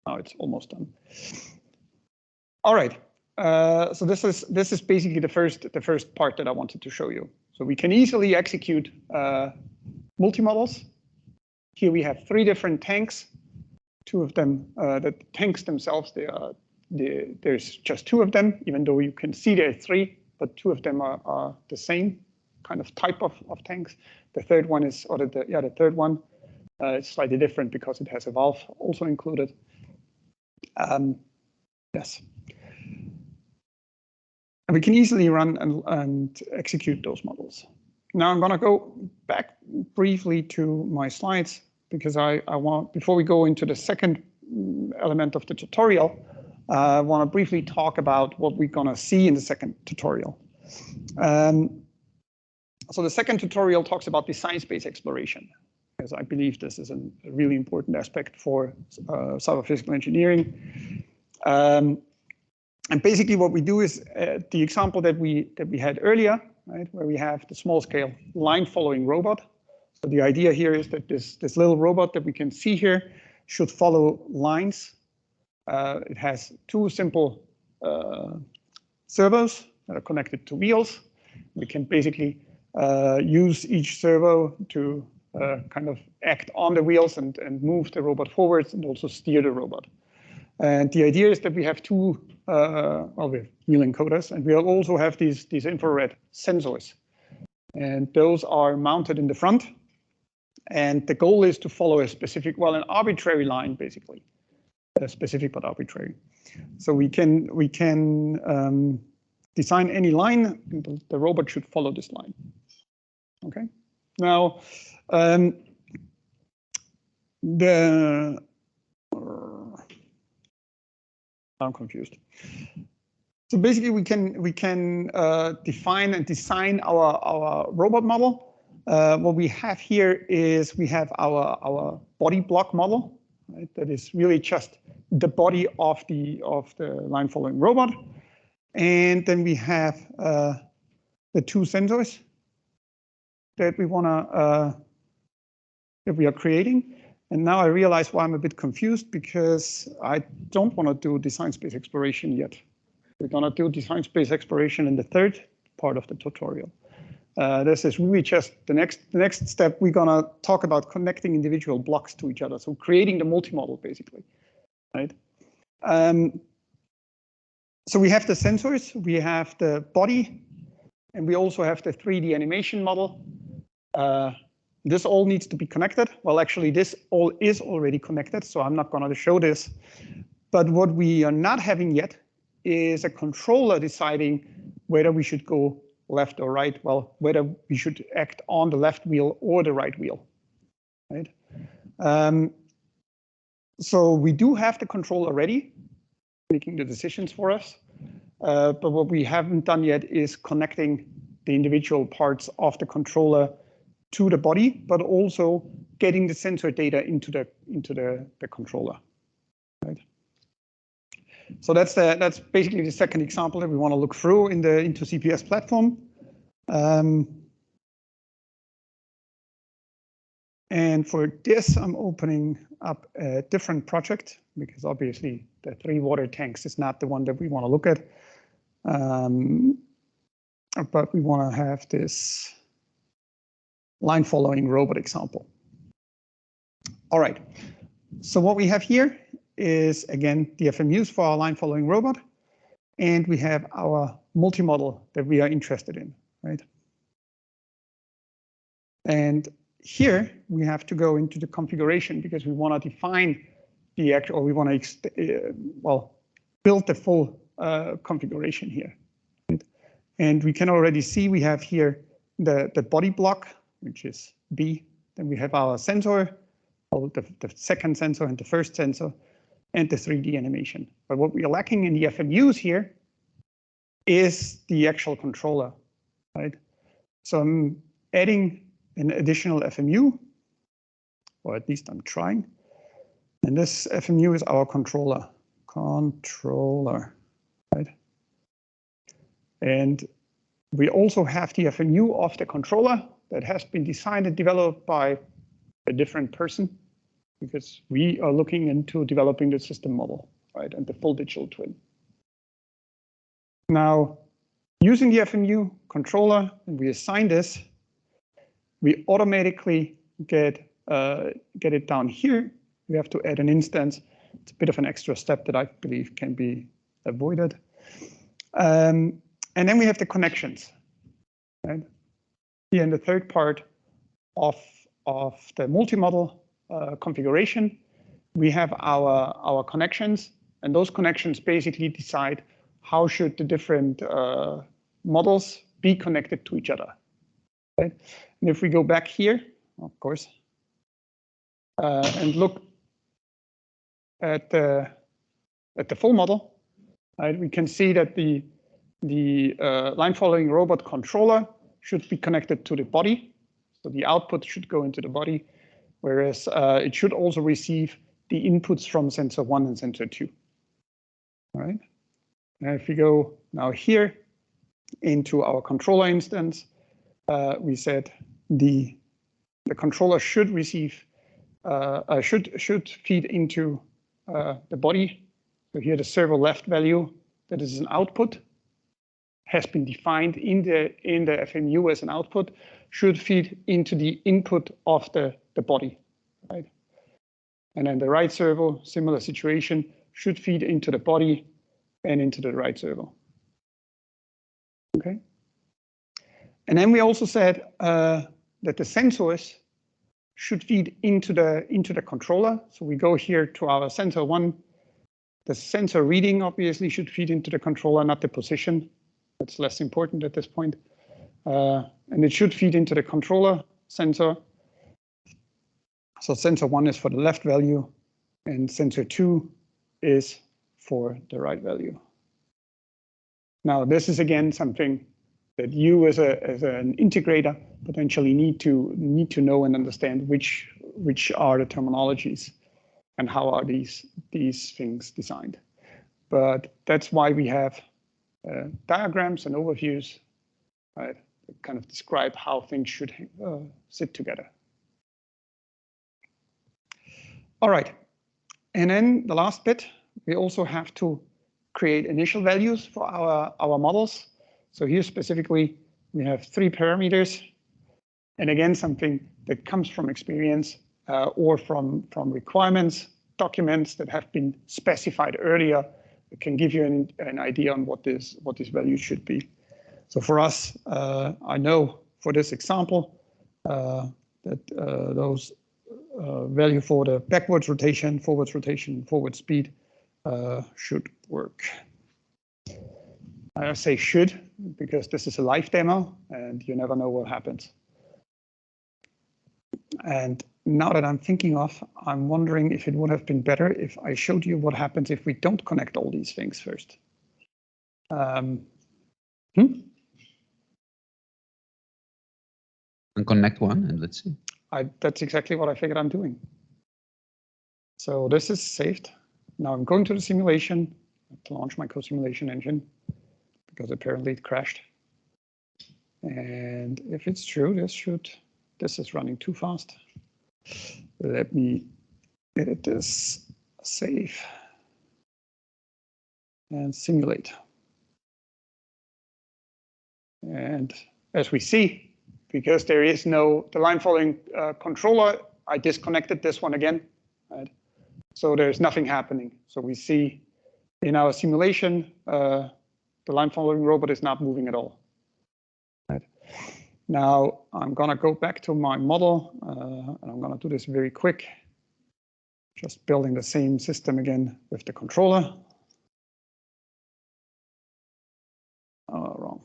now it's almost done. All right, so this is basically the first part that I wanted to show you. So we can easily execute multi-models. Here we have 3 different tanks. 2 of them, the tanks themselves, there's just 2 of them, even though you can see there are 3, but 2 of them are the same kind of type of tanks. The third one is, or the third one is slightly different because it has a valve also included. Yes. And we can easily run and execute those models. Now I'm going to go back briefly to my slides, because I want, before we go into the second element of the tutorial, I want to briefly talk about what we're going to see in the second tutorial. So the second tutorial talks about design space exploration, because I believe this is a really important aspect for cyber physical engineering. And basically what we do is the example that we had earlier, right, where we have the small scale line following robot. So the idea here is that this little robot that we can see here should follow lines. It has 2 simple servos that are connected to wheels. We can basically use each servo to kind of act on the wheels and move the robot forwards, and also steer the robot. And the idea is that we have 2 we have wheel encoders, and we also have these infrared sensors. And those are mounted in the front. And the goal is to follow a specific, well, an arbitrary line, basically. Specific but arbitrary. So we can design any line, and the robot should follow this line. Okay. Now, I'm confused. So basically, we can define and design our robot model. What we have here is we have our body block model, right? That is really just the body of the line following robot, and then we have the 2 sensors that we are creating. And now I realize why I'm a bit confused, because I don't want to do design space exploration yet. We're going to do design space exploration in the third part of the tutorial. This is really just the next step. We're going to talk about connecting individual blocks to each other. So creating the multi-model, basically, right? So we have the sensors, we have the body, and we also have the 3D animation model. This all needs to be connected. Well, actually, this all is already connected, so I'm not going to show this. But what we are not having yet is a controller deciding whether we should go left or right. Well, whether we should act on the left wheel or the right wheel, right? So we do have the controller ready, making the decisions for us. But what we haven't done yet is connecting the individual parts of the controller to the body, but also getting the sensor data into the controller, right? So that's basically the second example that we want to look through into CPS platform. And for this, I'm opening up a different project because obviously the 3 water tanks is not the one that we want to look at. But we want to have this line following robot example. All right. So what we have here is, again, the FMUs for our line following robot. And we have our multi-model that we are interested in, right? And here we have to go into the configuration because we want to define the actual, or we want to, well, build the full configuration here. Right? And we can already see we have here the body block, which is B. Then we have our sensor, the second sensor and the first sensor, and the 3D animation. But what we are lacking in the FMUs here is the actual controller, right? So I'm adding an additional FMU, or at least I'm trying. And this FMU is our controller, right? And we also have the FMU of the controller that has been designed and developed by a different person, because we are looking into developing the system model, right, and the full digital twin. Now, using the FMU controller, and we assign this, we automatically get it down here. We have to add an instance. It's a bit of an extra step that I believe can be avoided. And then we have the connections, right? Here in the third part of the multi-model configuration, we have our connections, and those connections basically decide how should the different models be connected to each other. Right? And if we go back here, of course, and look at the full model, right, we can see that the line following robot controller should be connected to the body. So the output should go into the body, whereas it should also receive the inputs from sensor 1 and sensor 2. All right. Now if we go now here into our controller instance, we said the controller should receive should feed into the body. So here the servo left value that is an output has been defined in the FMU as an output, should feed into the input of the body, right? And then the right servo, similar situation, should feed into the body and into the right servo. Okay. And then we also said that the sensors should feed into the controller. So we go here to our sensor 1. The sensor reading obviously should feed into the controller, not the position. That's less important at this point. And it should feed into the controller sensor. So sensor 1 is for the left value, and sensor 2 is for the right value. Now, this is again something that you as an integrator potentially need to know and understand which are the terminologies and how are these things designed. But that's why we have diagrams and overviews, right, that kind of describe how things should sit together. All right, and then the last bit, we also have to create initial values for our models. So here specifically, we have 3 parameters, and again, something that comes from experience or from requirements, documents that have been specified earlier. It can give you an idea on what this value should be. So for us, I know for this example that those value for the backwards rotation, forward speed should work. I say should because this is a live demo and you never know what happens. And now that I'm thinking of, I'm wondering if it would have been better if I showed you what happens if we don't connect all these things first. And connect one and let's see. That's exactly what I figured I'm doing. So this is saved. Now I'm going to the simulation to launch my co-simulation engine because apparently it crashed. And if it's true, this is running too fast. Let me edit this, save, and simulate. And as we see, because there is no, the line following controller, I disconnected this one again, right? So there's nothing happening. So we see in our simulation, the line following robot is not moving at all. Right. Now I'm gonna go back to my model, and I'm gonna do this very quick. Just building the same system again with the controller. Wrong.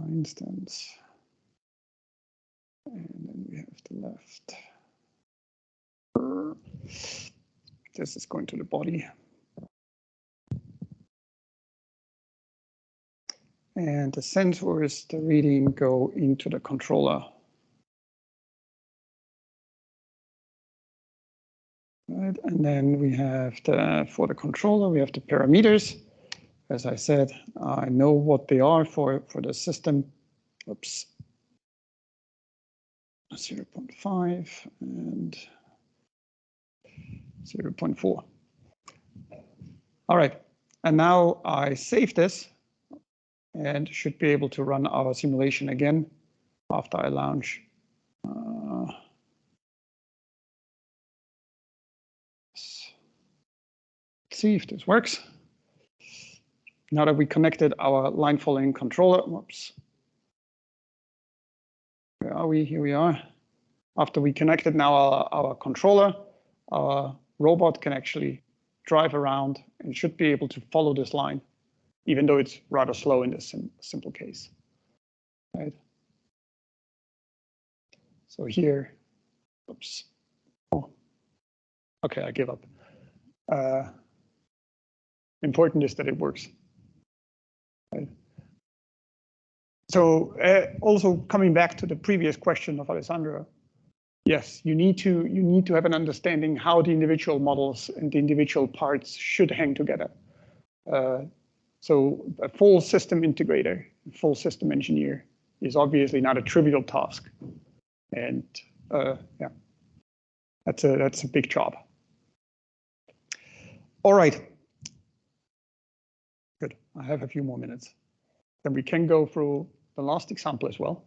Instance. And then we have the left. This is going to the body. And the sensors, the reading go into the controller. Right, and then we have for the controller, we have the parameters. As I said, I know what they are for the system. Oops. 0.5 and 0.4. All right, and now I save this and should be able to run our simulation again after I launch. Let's see if this works. Now that we connected our line following controller, whoops. Where are we? Here we are. After we connected now our controller, our robot can actually drive around and should be able to follow this line, even though it's rather slow in this simple case. Right. So here, oops. Oh, okay, I give up. Important is that it works. Right. So also coming back to the previous question of Alessandro, yes, you need to have an understanding how the individual models and the individual parts should hang together. So a full system integrator, full system engineer is obviously not a trivial task, and yeah, that's a big job. All right. Good. I have a few more minutes. Then we can go through the last example as well.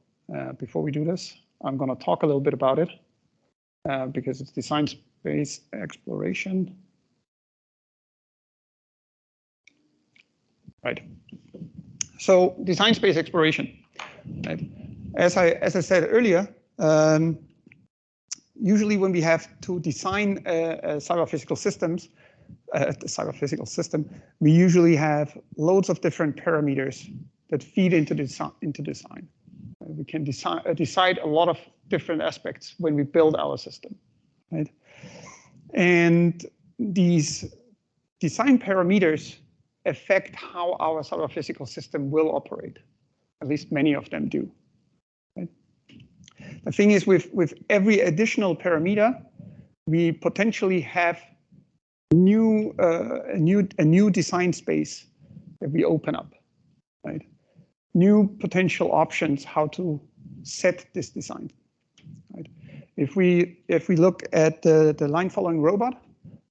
Before we do this, I'm going to talk a little bit about it because it's design space exploration. Right. So design space exploration. Right. As I said earlier, usually when we have to design cyber physical systems, the cyber physical system, we usually have loads of different parameters that feed into design. We can decide a lot of different aspects when we build our system, right? And these design parameters affect how our cyber physical system will operate. At least many of them do. Right? The thing is, with every additional parameter, we potentially have a new design space that we open up, right? New potential options how to set this design. Right? If we look at the line following robot,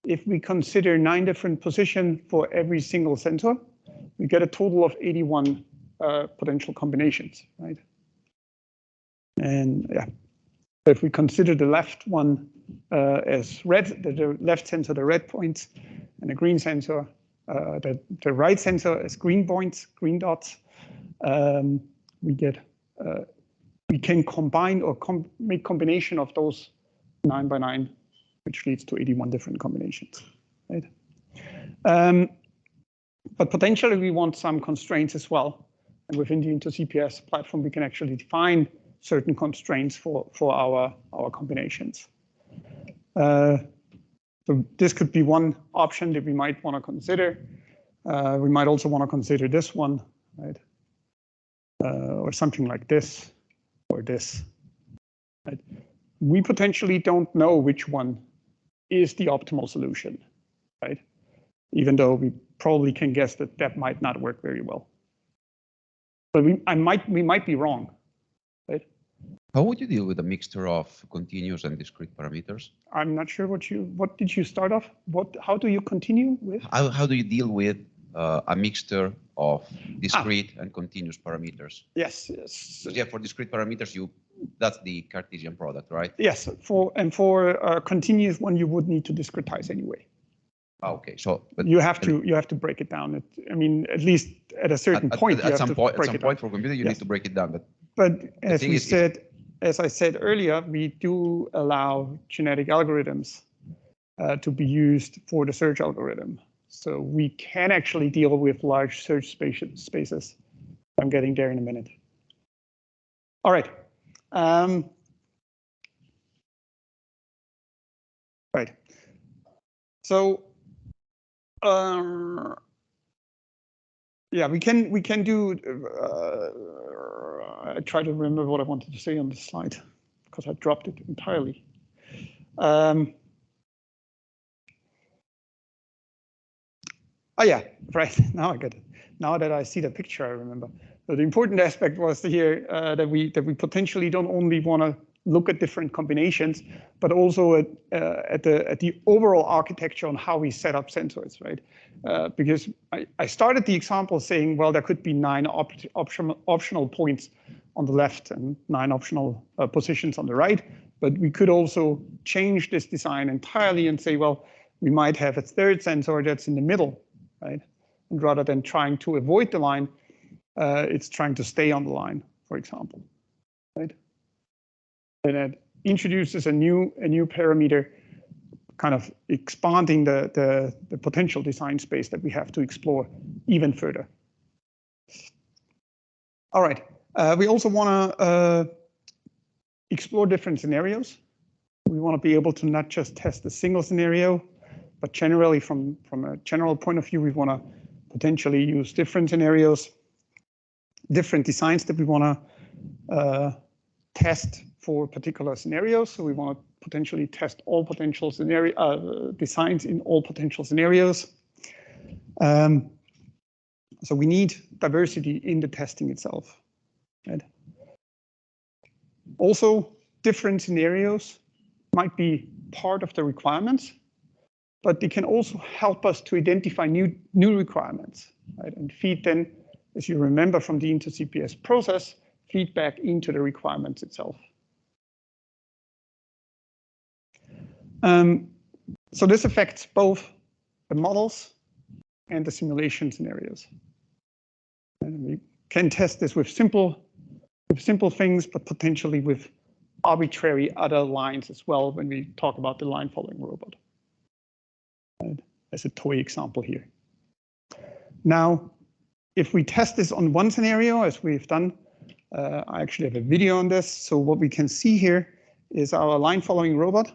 if we consider 9 different positions for every single sensor, we get a total of 81 potential combinations, right? And yeah, if we consider the left one as red, the left sensor, the red points, and the green sensor, the right sensor as green points, green dots, we can combine or make combination of those 9 by 9, which leads to 81 different combinations, right? But potentially we want some constraints as well. And within the InterCPS platform, we can actually define certain constraints for our combinations. So this could be one option that we might want to consider. We might also want to consider this one, right? Or something like this, or this. Right? We potentially don't know which one is the optimal solution, right? Even though we probably can guess that that might not work very well. But we might be wrong, right? How would you deal with a mixture of continuous and discrete parameters? I'm not sure what did you start off? How do you continue with? How do you deal with a mixture of discrete and continuous parameters? Yes, yes. Because yeah, for discrete parameters, that's the Cartesian product, right? Yes, for a continuous one, you would need to discretize anyway. Okay, so but you have to break it down. I mean, at least at a certain point, at some point for computer, you yes. need to break it down. But as I said earlier, we do allow genetic algorithms to be used for the search algorithm. So we can actually deal with large search spaces. I'm getting there in a minute. All right. Right. So yeah, we can do. I try to remember what I wanted to say on this slide because I dropped it entirely. Oh yeah, right. Now I get it. Now that I see the picture, I remember. So the important aspect was here that we potentially don't only want to look at different combinations, but also at the overall architecture on how we set up sensors, right? Because I started the example saying, well, there could be 9 optional points on the left and 9 optional positions on the right, but we could also change this design entirely and say, well, we might have a third sensor that's in the middle, right? And rather than trying to avoid the line, it's trying to stay on the line, for example, right? And it introduces a new parameter, kind of expanding the potential design space that we have to explore even further. All right, we also want to explore different scenarios. We want to be able to not just test a single scenario, but generally from a general point of view, we want to potentially use different scenarios, different designs that we want to test for particular scenarios. So we want to potentially test all potential scenario designs in all potential scenarios. So we need diversity in the testing itself. Right? Also, different scenarios might be part of the requirements, but they can also help us to identify new requirements, right? And feed then, as you remember from the inter-CPS process, feedback into the requirements itself. So this affects both the models and the simulation scenarios. And we can test this with simple things, but potentially with arbitrary other lines as well when we talk about the line following robot. Right? As a toy example here. Now, if we test this on one scenario, as we've done, I actually have a video on this. So what we can see here is our line following robot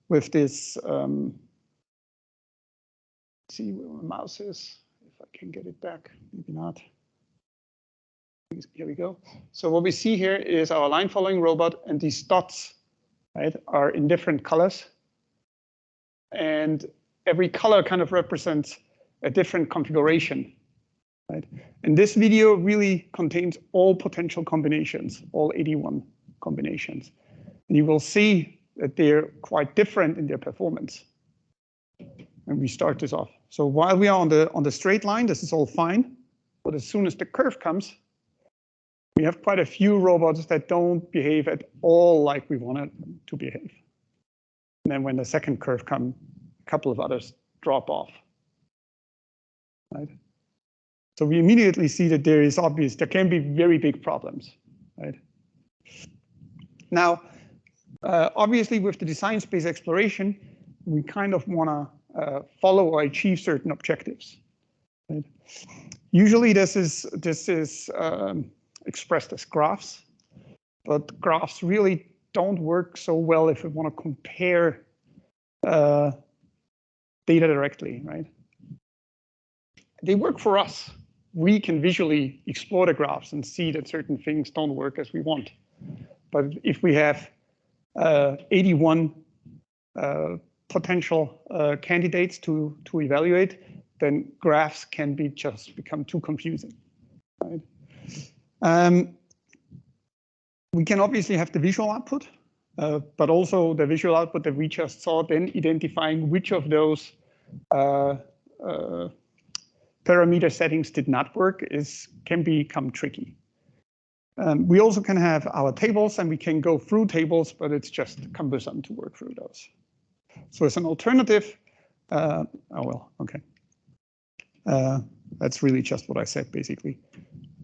with this, see where my mouse is, if I can get it back, maybe not. Here we go. So what we see here is our line following robot, and these dots, right, are in different colors. And every color kind of represents a different configuration, right? And this video really contains all potential combinations, all 81 combinations. And you will see that they're quite different in their performance. And we start this off. So while we are on the straight line, this is all fine. But as soon as the curve comes, we have quite a few robots that don't behave at all like we wanted them to behave. And then when the second curve comes, a couple of others drop off. Right? So we immediately see that there can be very big problems. Right? Now, obviously, with the design space exploration, we kind of want to follow or achieve certain objectives. Right? Usually, this is expressed as graphs, but graphs really don't work so well if we want to compare data directly, right? They work for us. We can visually explore the graphs and see that certain things don't work as we want. But if we have 81 potential candidates to evaluate, then graphs can just become too confusing. Right? We can obviously have the visual output, but also the visual output that we just saw, then identifying which of those parameter settings did not work can become tricky. We also can have our tables, and we can go through tables, but it's just cumbersome to work through those. So as an alternative, oh well, okay. That's really just what I said, basically.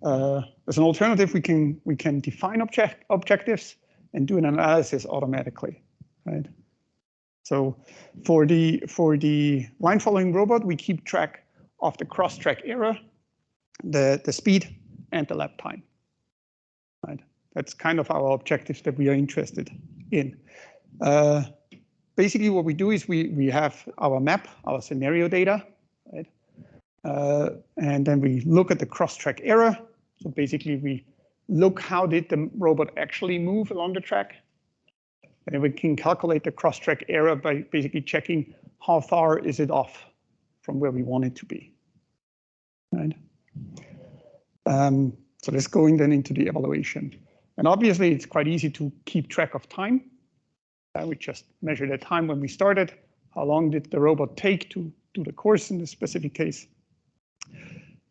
As an alternative, we can define objectives and do an analysis automatically, right? So for the line following robot, we keep track of the cross-track error, the speed, and the lap time. Right? That's kind of our objectives that we are interested in. Basically, what we do is we have our map, our scenario data, right? And then we look at the cross-track error. So basically, we look how did the robot actually move along the track. And we can calculate the cross-track error by basically checking how far is it off from where we want it to be. Right? So let's go then into the evaluation. And obviously, it's quite easy to keep track of time. We just measure the time when we started. How long did the robot take to do the course in this specific case?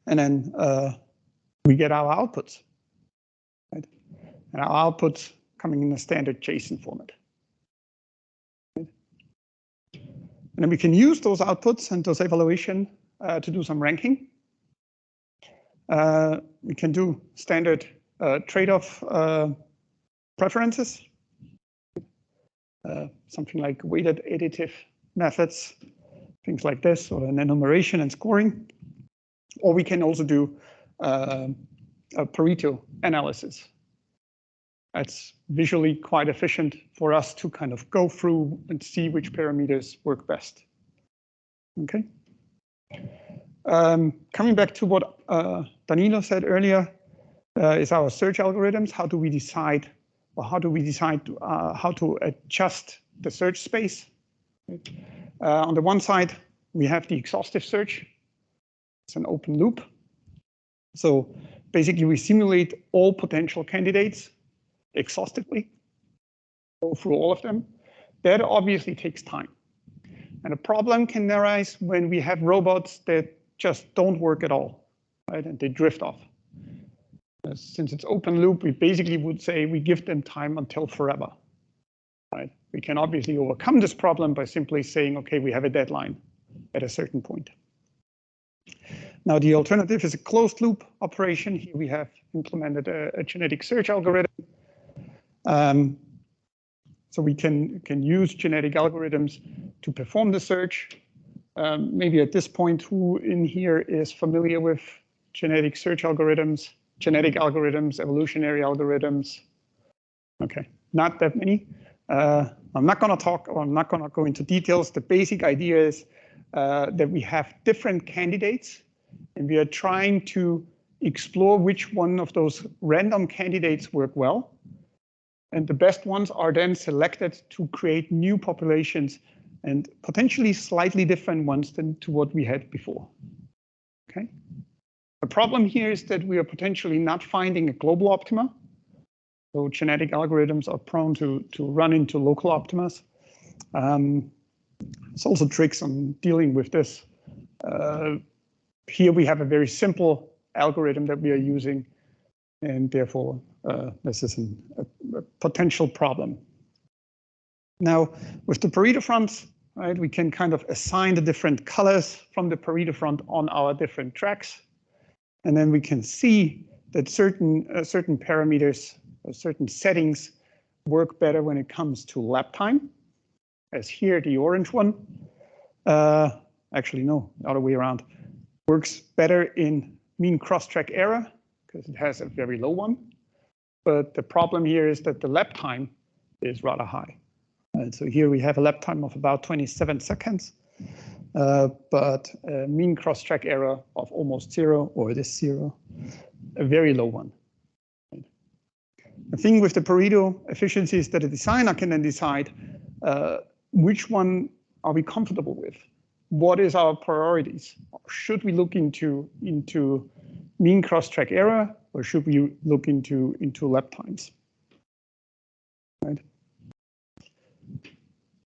And then we get our outputs. Right? And our outputs coming in a standard JSON format. Right? And then we can use those outputs and those evaluation to do some ranking. We can do standard trade-off preferences, something like weighted additive methods, things like this, or an enumeration and scoring. Or we can also do a Pareto analysis. That's visually quite efficient for us to kind of go through and see which parameters work best. Okay. Coming back to what Danilo said earlier, is our search algorithms. How do we decide, or how do we decide how to adjust the search space? On the one side, we have the exhaustive search. It's an open loop. So basically, we simulate all potential candidates exhaustively, go through all of them. That obviously takes time. And a problem can arise when we have robots that just don't work at all, right? And they drift off. Since it's open loop, we basically would say we give them time until forever, right? We can obviously overcome this problem by simply saying, okay, we have a deadline at a certain point. Now, the alternative is a closed loop operation. Here we have implemented a genetic search algorithm. So we can use genetic algorithms to perform the search. Maybe at this point, who in here is familiar with genetic search algorithms, genetic algorithms, evolutionary algorithms? Okay, not that many. I'm not going to talk, or I'm not going to go into details. The basic idea is that we have different candidates, and we are trying to explore which one of those random candidates work well. And the best ones are then selected to create new populations and potentially slightly different ones than to what we had before. Okay. The problem here is that we are potentially not finding a global optima. So genetic algorithms are prone to run into local optimas. There's also tricks on dealing with this. Here we have a very simple algorithm that we are using, and therefore this is a potential problem. Now, with the Pareto fronts, right, we can kind of assign the different colors from the Pareto front on our different tracks, and then we can see that certain parameters or certain settings work better when it comes to lap time, as here the orange one. Actually, no, the other way around. Works better in mean cross-track error because it has a very low one. But the problem here is that the lap time is rather high. And so here we have a lap time of about 27 seconds, but a mean cross-track error of almost 0, or it is 0, a very low one. The thing with the Pareto efficiency is that the designer can then decide which one are we comfortable with. What is our priorities? Should we look into mean cross-track error, or should we look into lap times? right?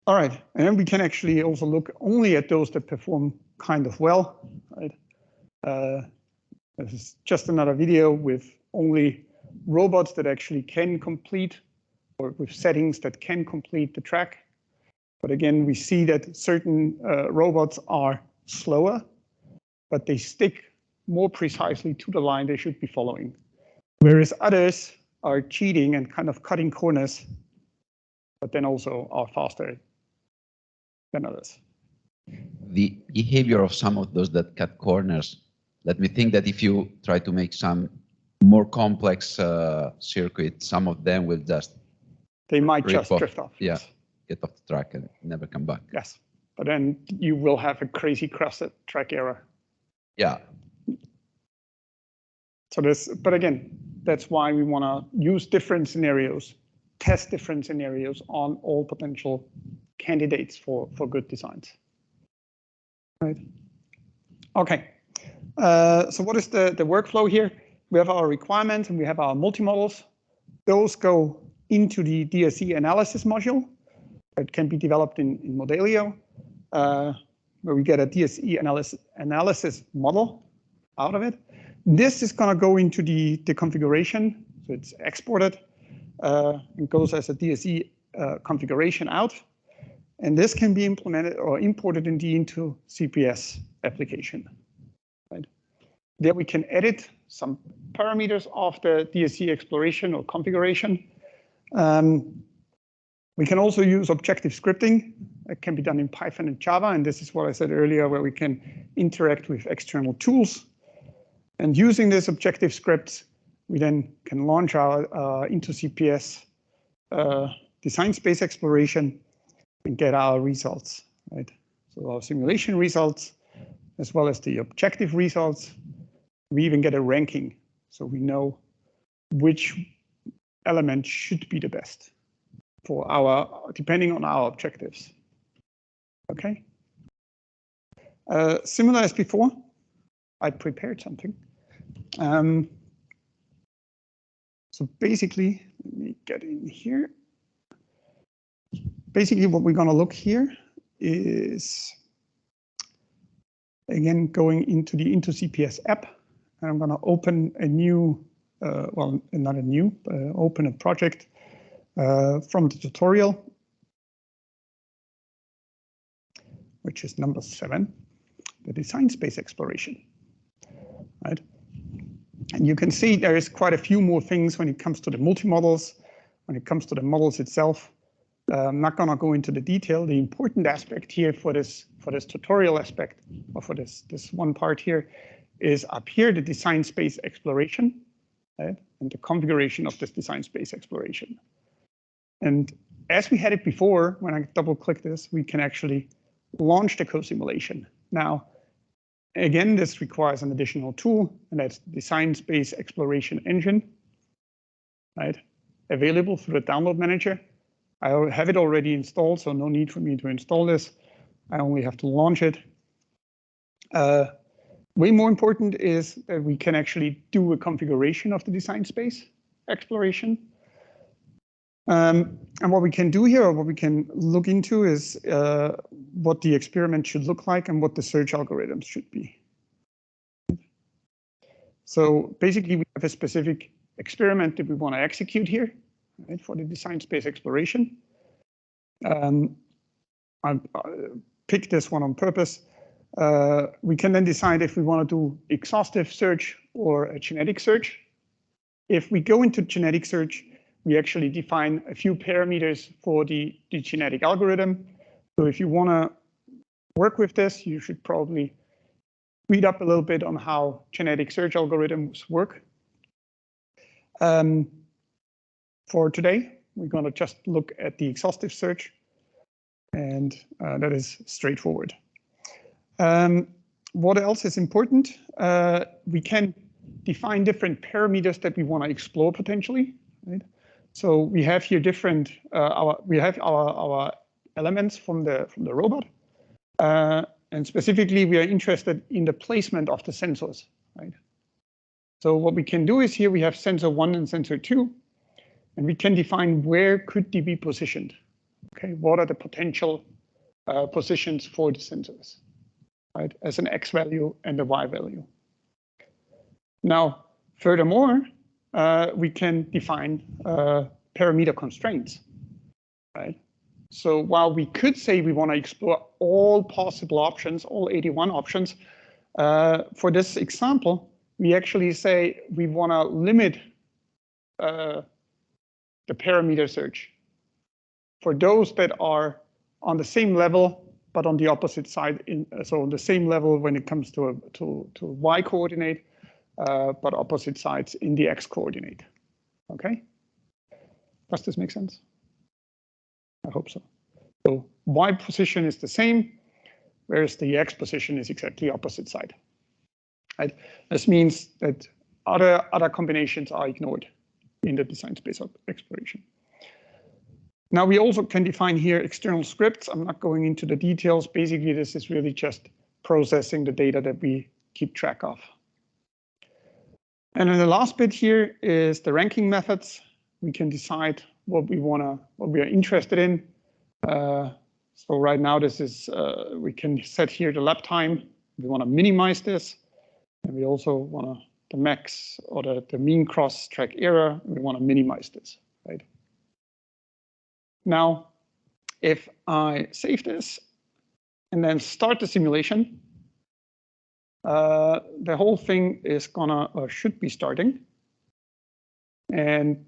All right, and then we can actually also look only at those that perform kind of well, right? This is just another video with only robots that actually can complete, or with settings that can complete the track. But again, we see that certain robots are slower, but they stick more precisely to the line they should be following. Whereas others are cheating and kind of cutting corners, but then also are faster than others. The behavior of some of those that cut corners, let me think that if you try to make some more complex circuit, some of them will just drift off. Yeah, Yes. get off the track and never come back. Yes, but then you will have a crazy crossed track error. Yeah. So but again, that's why we want to use different scenarios, test different scenarios on all potential candidates for good designs. Right. Okay. So what is the workflow here? We have our requirements and we have our multi-models. Those go into the DSE analysis module that can be developed in Modelio, where we get a DSE analysis model out of it. This is going to go into the configuration, so it's exported and goes as a DSE configuration out. And this can be implemented or imported into CPS application. Right? There we can edit some parameters of the DSE exploration or configuration. We can also use objective scripting. It can be done in Python and Java, and this is what I said earlier, where we can interact with external tools. And using this objective scripts, we then can launch our into CPS design space exploration and get our results, right? So our simulation results, as well as the objective results. We even get a ranking, so we know which element should be the best for depending on our objectives. Okay. Similar as before, I prepared something. So basically, let me get in here. Basically, what we're going to look here is, again, going into the Into CPS app. And I'm going to open a new, well, not a new, open a project from the tutorial, which is number 7, the design space exploration. Right? And you can see there is quite a few more things when it comes to the multi-models, when it comes to the models itself. I'm not going to go into the detail. The important aspect here for this tutorial aspect, or for this one part here, is up here, the design space exploration, right? And the configuration of this design space exploration. And as we had it before, when I double click this, we can actually launch the co-simulation. Now, again, this requires an additional tool, and that's the design space exploration engine, right? Available through the download manager. I have it already installed, so no need for me to install this. I only have to launch it. Way more important is that we can actually do a configuration of the design space exploration. And what we can do here, or what we can look into, is what the experiment should look like and what the search algorithms should be. So basically, we have a specific experiment that we want to execute here, right, for the design space exploration. I picked this one on purpose. We can then decide if we want to do exhaustive search or a genetic search. If we go into genetic search, we actually define a few parameters for the genetic algorithm. So if you want to work with this, you should probably read up a little bit on how genetic search algorithms work. For today, we're going to just look at the exhaustive search, and that is straightforward. What else is important? We can define different parameters that we want to explore potentially, right? So we have here different our elements from the robot, and specifically we are interested in the placement of the sensors, right? So what we can do is here we have sensor 1 and sensor 2, and we can define where could they be positioned. Okay, what are the potential positions for the sensors, right? As an X value and a Y value. Now, furthermore, we can define parameter constraints, right? So while we could say we want to explore all possible options, all 81 options, for this example, we actually say we want to limit the parameter search for those that are on the same level, but on the opposite side. So on the same level when it comes to Y coordinate, but opposite sides in the X coordinate. Okay? Does this make sense? I hope so. So Y position is the same, whereas the X position is exactly opposite side. Right? This means that other combinations are ignored in the design space of exploration. Now we also can define here external scripts. I'm not going into the details. Basically, this is really just processing the data that we keep track of. And then the last bit here is the ranking methods. We can decide what we are interested in. So right now, this is we can set here the lap time. We want to minimize this, and we also want the max or the mean cross track error. We want to minimize this, right? Now, if I save this and then start the simulation, the whole thing is gonna or should be starting, and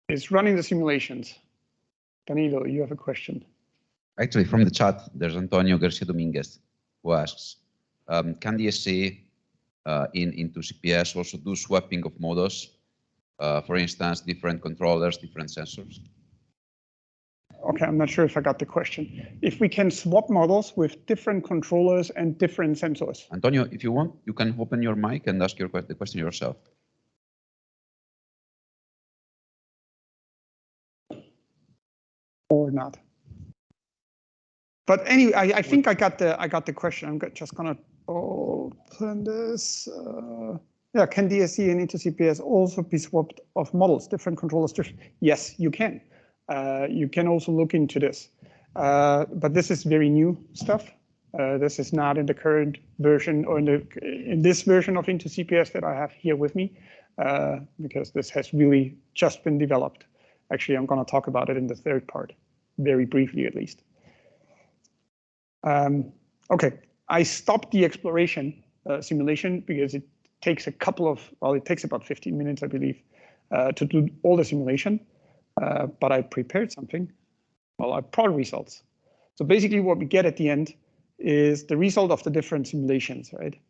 it's running the simulations. Danilo, you have a question. Actually, from the chat, there's Antonio Garcia Dominguez who asks, can DSA into CPS also do swapping of models? For instance, different controllers, different sensors? Okay, I'm not sure if I got the question. If we can swap models with different controllers and different sensors. Antonio, if you want, you can open your mic and ask the question yourself. Or not. But anyway, I think I got the question. I'm just gonna open this. Yeah, can DSC and into CPS also be swapped of models, different controllers? Yes, you can. You can also look into this, but this is very new stuff. This is not in the current version or in this version of Into CPS that I have here with me, because this has really just been developed. Actually, I'm going to talk about it in the third part, very briefly at least. Okay, I stopped the exploration simulation because it takes it takes about 15 minutes, I believe, to do all the simulation. But I prepared something. Well, I brought results. So basically what we get at the end is the result of the different simulations, right?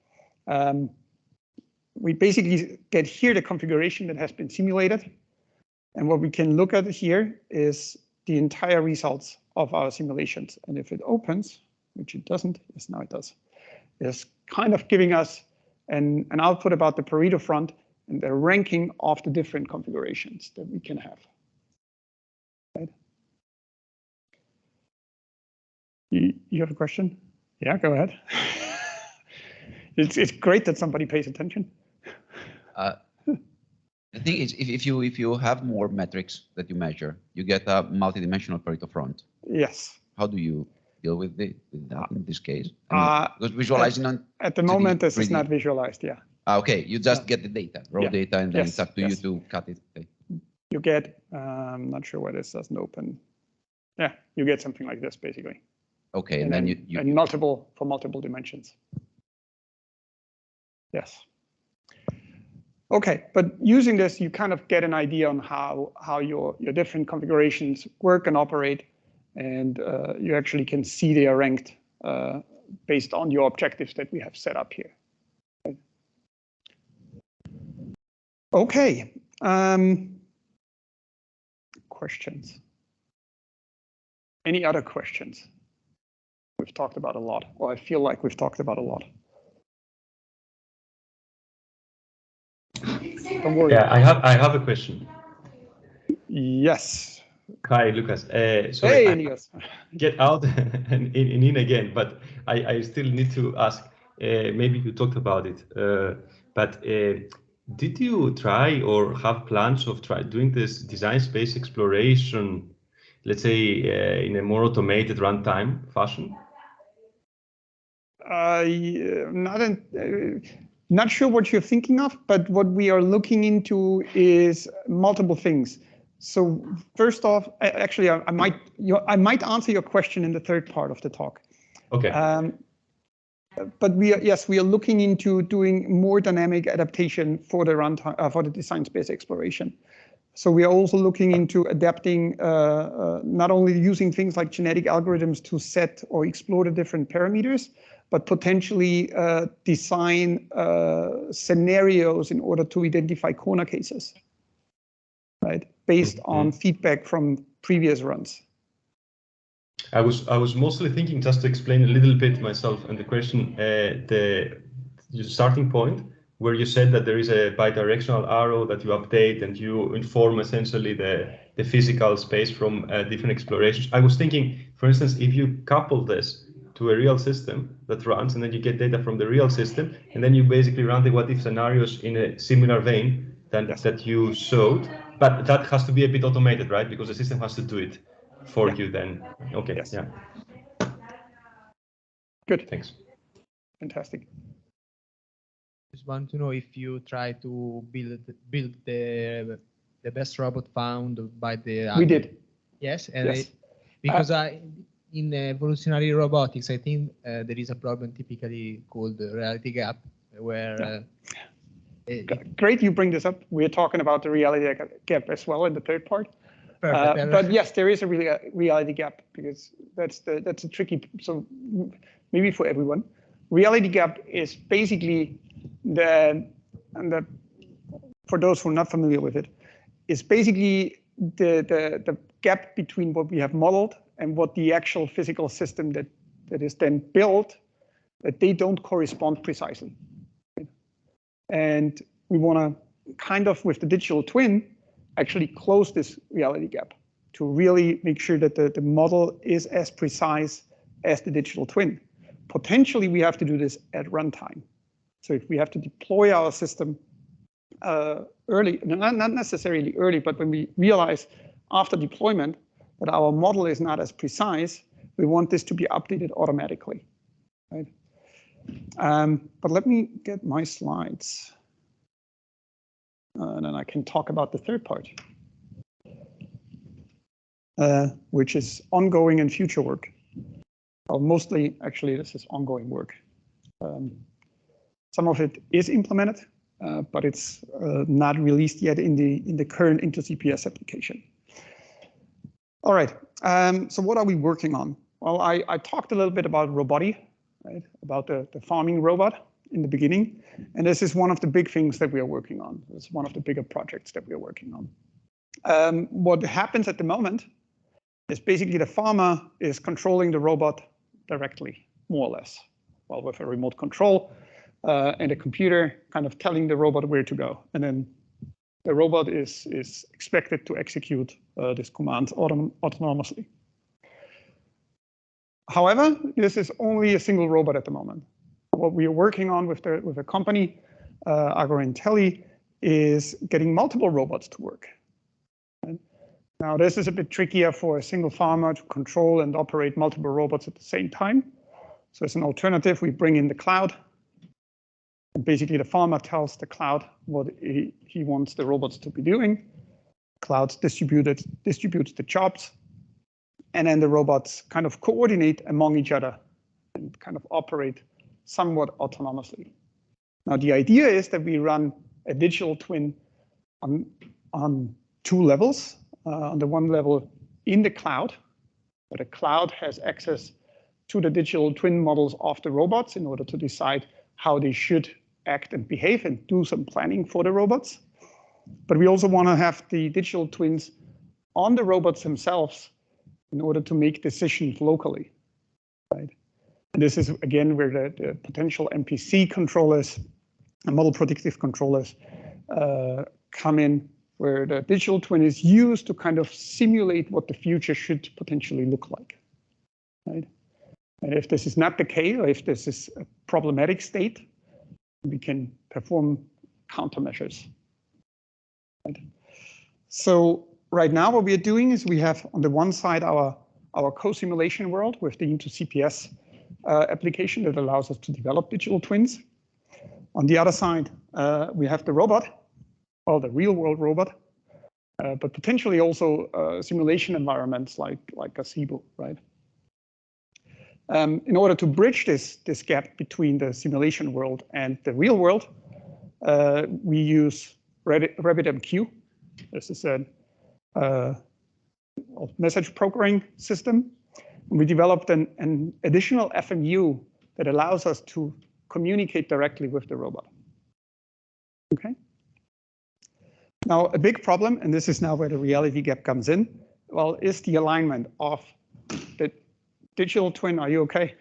We basically get here the configuration that has been simulated. And what we can look at here is the entire results of our simulations. And if it opens, which it doesn't, yes, now it does, it's kind of giving us an output about the Pareto front and the ranking of the different configurations that we can have. Right. You have a question? Yeah, go ahead. It's great that somebody pays attention. I think it's, if you have more metrics that you measure, you get a multidimensional Pareto front. Yes. How do you deal with that in this case? I mean, because visualizing at the moment, this is not visualized. Yeah. Okay, you just get the data, raw data, and then it's up to you to cut it. Okay. You get, I'm not sure why this doesn't open. Yeah, you get something like this basically. Okay, and then you and multiple dimensions. Yes. Okay, but using this, you kind of get an idea on how your different configurations work and operate, and you actually can see they are ranked based on your objectives that we have set up here. Okay. Questions? Any other questions? We've talked about a lot, or I feel like we've talked about a lot. Don't worry. Yeah, I have a question. Yes. Hi, Lucas. Hey, Elias. Get out and in again, but I still need to ask. Maybe you talked about it, but did you try or have plans of doing this design space exploration, let's say, in a more automated runtime fashion? Not sure what you're thinking of, but what we are looking into is multiple things. So first off, actually, I might answer your question in the third part of the talk. Okay. But we are looking into doing more dynamic adaptation for the runtime for the design space exploration. So we are also looking into adapting, not only using things like genetic algorithms to set or explore the different parameters, but potentially design scenarios in order to identify corner cases, right? Based on feedback from previous runs. I was mostly thinking, just to explain a little bit myself and the question, the starting point where you said that there is a bidirectional arrow that you update and you inform essentially the physical space from different explorations. I was thinking, for instance, if you couple this to a real system that runs and then you get data from the real system and then you basically run the what-if scenarios in a similar vein that you showed, but that has to be a bit automated, right? Because the system has to do it for you then. Okay, yes. Yeah. Good. Thanks. Fantastic. Just want to know if you try to build the best robot found by the. We did. Yes, and yes. Because in evolutionary robotics, I think there is a problem typically called the reality gap, where. Great, you bring this up. We're talking about the reality gap as well in the third part. But yes, there is a reality gap because that's a tricky. So maybe for everyone, reality gap is basically for those who are not familiar with it, is basically the gap between what we have modeled and what the actual physical system that is then built, that they don't correspond precisely. And we want to kind of, with the digital twin, actually close this reality gap to really make sure that the model is as precise as the digital twin. Potentially, we have to do this at runtime. So if we have to deploy our system early, not necessarily early, but when we realize after deployment that our model is not as precise, we want this to be updated automatically, right? But let me get my slides. And then I can talk about the third part, which is ongoing and future work. Well, mostly, actually, this is ongoing work. Some of it is implemented, but it's not released yet in the current InterCPS application. All right. So what are we working on? Well, I talked a little bit about Roboti, right? About the farming robot in the beginning. And this is one of the big things that we are working on. It's one of the bigger projects that we are working on. What happens at the moment is basically the farmer is controlling the robot directly, more or less, well, with a remote control and a computer kind of telling the robot where to go. And then the robot is expected to execute this command autonomously. However, this is only a single robot at the moment. What we are working on with the company, AgroIntelli, is getting multiple robots to work. Right? Now, this is a bit trickier for a single farmer to control and operate multiple robots at the same time. So as an alternative, we bring in the cloud. And basically, the farmer tells the cloud what he wants the robots to be doing. Cloud distributes the jobs. And then the robots kind of coordinate among each other and kind of operate somewhat autonomously. Now, the idea is that we run a digital twin on two levels. On the one level in the cloud, where the cloud has access to the digital twin models of the robots in order to decide how they should act and behave and do some planning for the robots. But we also want to have the digital twins on the robots themselves in order to make decisions locally, right? And this is, again, where the potential MPC controllers and model predictive controllers come in, where the digital twin is used to kind of simulate what the future should potentially look like, right? And if this is not the case, or if this is a problematic state, we can perform countermeasures. Right. So right now what we are doing is we have on the one side our co-simulation world with the Into-CPS application that allows us to develop digital twins. On the other side, we have the robot, or the real-world robot, but potentially also simulation environments like Gazebo, right? In order to bridge this gap between the simulation world and the real world, we use RabbitMQ. This is a message programming system. And we developed an additional FMU that allows us to communicate directly with the robot. Okay. Now, a big problem, and this is now where the reality gap comes in, well, is the alignment of the digital twin. Are you okay?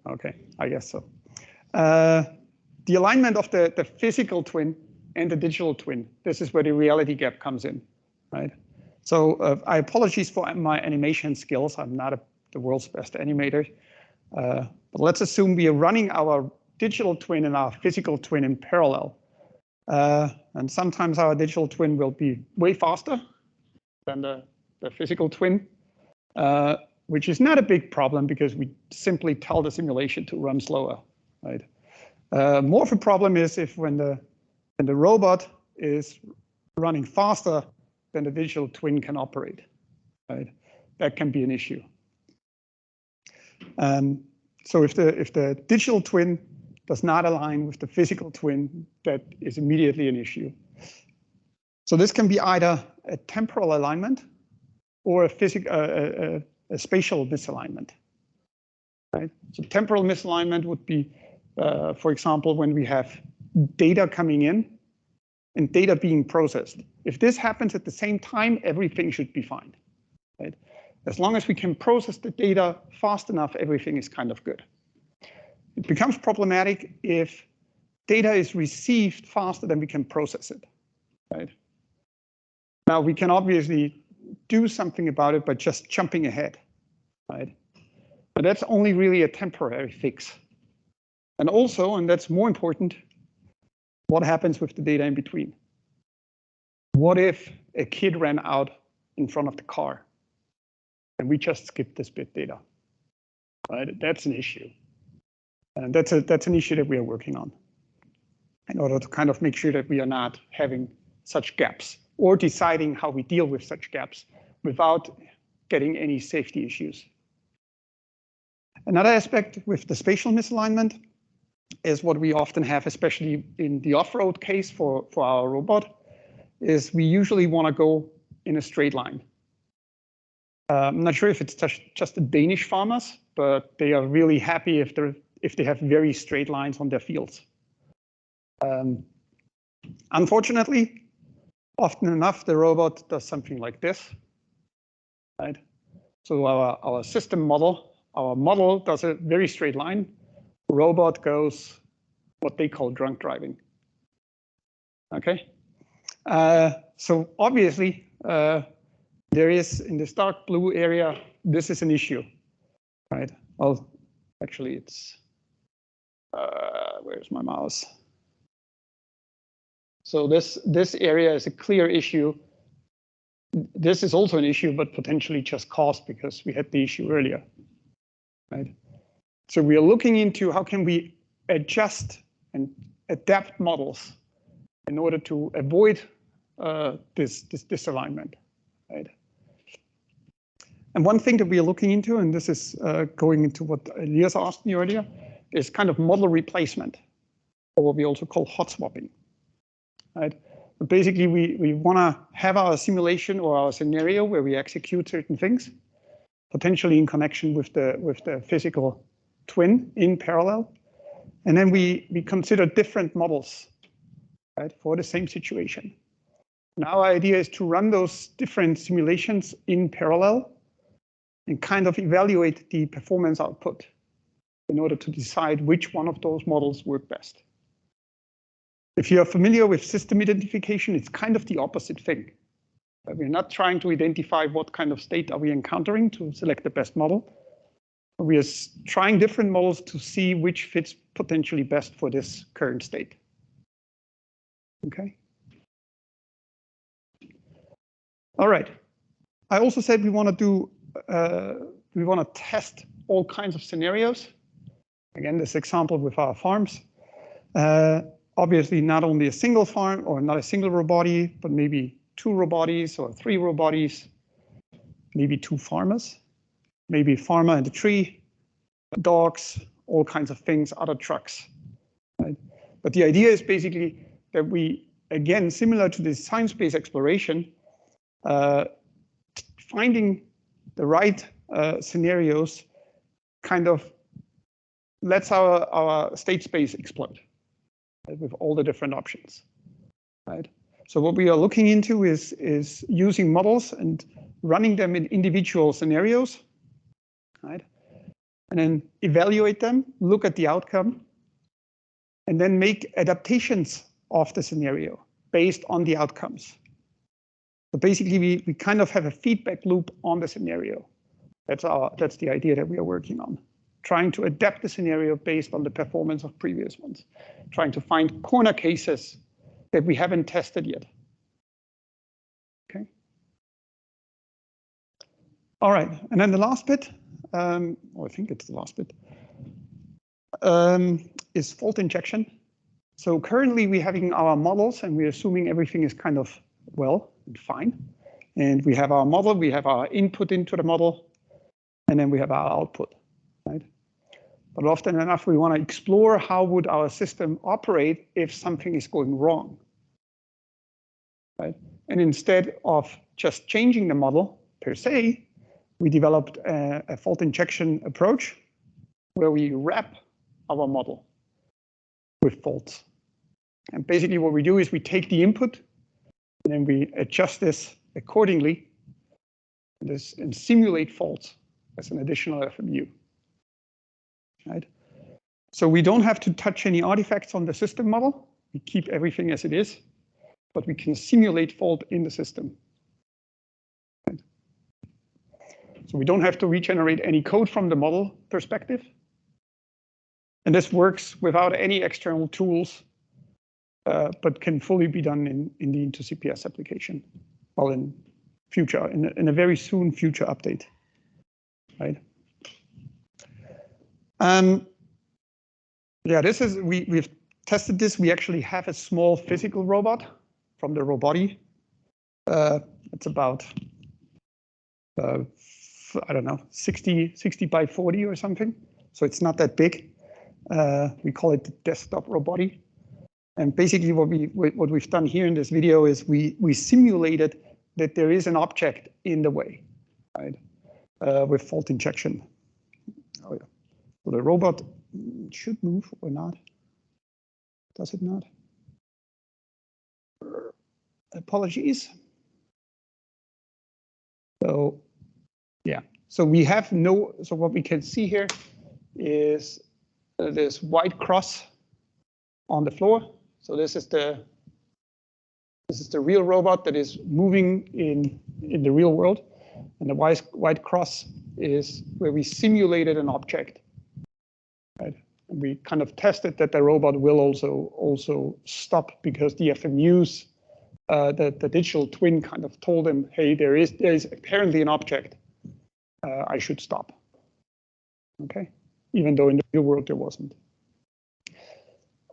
Okay, I guess so. The alignment of the physical twin and the digital twin. This is where the reality gap comes in, right? So I apologize for my animation skills. I'm not the world's best animator. But let's assume we are running our digital twin and our physical twin in parallel. And sometimes our digital twin will be way faster than the physical twin, which is not a big problem because we simply tell the simulation to run slower, right? More of a problem is if when the robot is running faster than the digital twin can operate, right? That can be an issue. So if the digital twin does not align with the physical twin, that is immediately an issue. So this can be either a temporal alignment or a spatial misalignment, right? So temporal misalignment would be, for example, when we have data coming in and data being processed. If this happens at the same time, everything should be fine, right? As long as we can process the data fast enough, everything is kind of good. It becomes problematic if data is received faster than we can process it, right? Now, we can obviously do something about it by just jumping ahead, right? But that's only really a temporary fix. And also, and that's more important, what happens with the data in between? What if a kid ran out in front of the car and we just skipped this bit data, right? That's an issue. And that's an issue that we are working on in order to kind of make sure that we are not having such gaps or deciding how we deal with such gaps without getting any safety issues. Another aspect with the spatial misalignment is what we often have, especially in the off-road case for our robot, is we usually want to go in a straight line. I'm not sure if it's just the Danish farmers, but they are really happy if they have very straight lines on their fields. Unfortunately, often enough, the robot does something like this, right? So our system model, our model does a very straight line. Robot goes what they call drunk driving. Okay, so obviously there is in this dark blue area, this is an issue, right? Well, actually it's, where's my mouse? So this area is a clear issue. This is also an issue, but potentially just caused because we had the issue earlier, right? So we are looking into how can we adjust and adapt models in order to avoid this disalignment, right? And one thing that we are looking into, and this is going into what Elias asked me earlier, is kind of model replacement, or what we also call hot swapping, right? But basically, we want to have our simulation or our scenario where we execute certain things, potentially in connection with the physical twin in parallel, and then we consider different models, right, for the same situation. And our idea is to run those different simulations in parallel and kind of evaluate the performance output in order to decide which one of those models work best. If you're familiar with system identification, it's kind of the opposite thing. We're not trying to identify what kind of state are we encountering to select the best model. We are trying different models to see which fits potentially best for this current state. Okay. All right. I also said we want to test all kinds of scenarios. Again, this example with our farms. Obviously, not only a single farm or not a single robot, but maybe 2 robots or 3 robots, maybe 2 farmers, maybe a farmer and a tree, dogs, all kinds of things, other trucks. Right? But the idea is basically that we, again, similar to the science-based exploration, finding the right scenarios kind of lets our state space explode, right, with all the different options. Right? So what we are looking into is using models and running them in individual scenarios, right? And then evaluate them, look at the outcome, and then make adaptations of the scenario based on the outcomes. So basically, we kind of have a feedback loop on the scenario. That's the idea that we are working on. Trying to adapt the scenario based on the performance of previous ones. Trying to find corner cases that we haven't tested yet. Okay. All right, and then the last bit, I think it's the last bit, is fault injection. So currently we're having our models and we're assuming everything is kind of well and fine. And we have our model, we have our input into the model, and then we have our output, right? But often enough, we want to explore how would our system operate if something is going wrong, right? And instead of just changing the model per se, we developed a fault injection approach where we wrap our model with faults. And basically what we do is we take the input and then we adjust this accordingly and simulate faults as an additional FMU. Right? So we don't have to touch any artifacts on the system model. We keep everything as it is, but we can simulate fault in the system. Right? So we don't have to regenerate any code from the model perspective. And this works without any external tools, but can fully be done in the Into CPS application. Well, in future, in a very soon future update, right? Yeah, this is, we've tested this. We actually have a small physical robot from the Roboti. It's about, I don't know, 60 by 40 or something. So it's not that big. We call it the desktop Roboti. And basically what we've done here in this video is we simulated that there is an object in the way, right? With fault injection. Oh yeah. So the robot should move or not. Does it not? Apologies. So yeah, so we have no, so what we can see here is this white cross on the floor. So this is the real robot that is moving in the real world. And the white cross is where we simulated an object. Right? And we kind of tested that the robot will also stop because the FMUs, the digital twin kind of told them, hey, there is apparently an object. I should stop. Okay, even though in the real world there wasn't.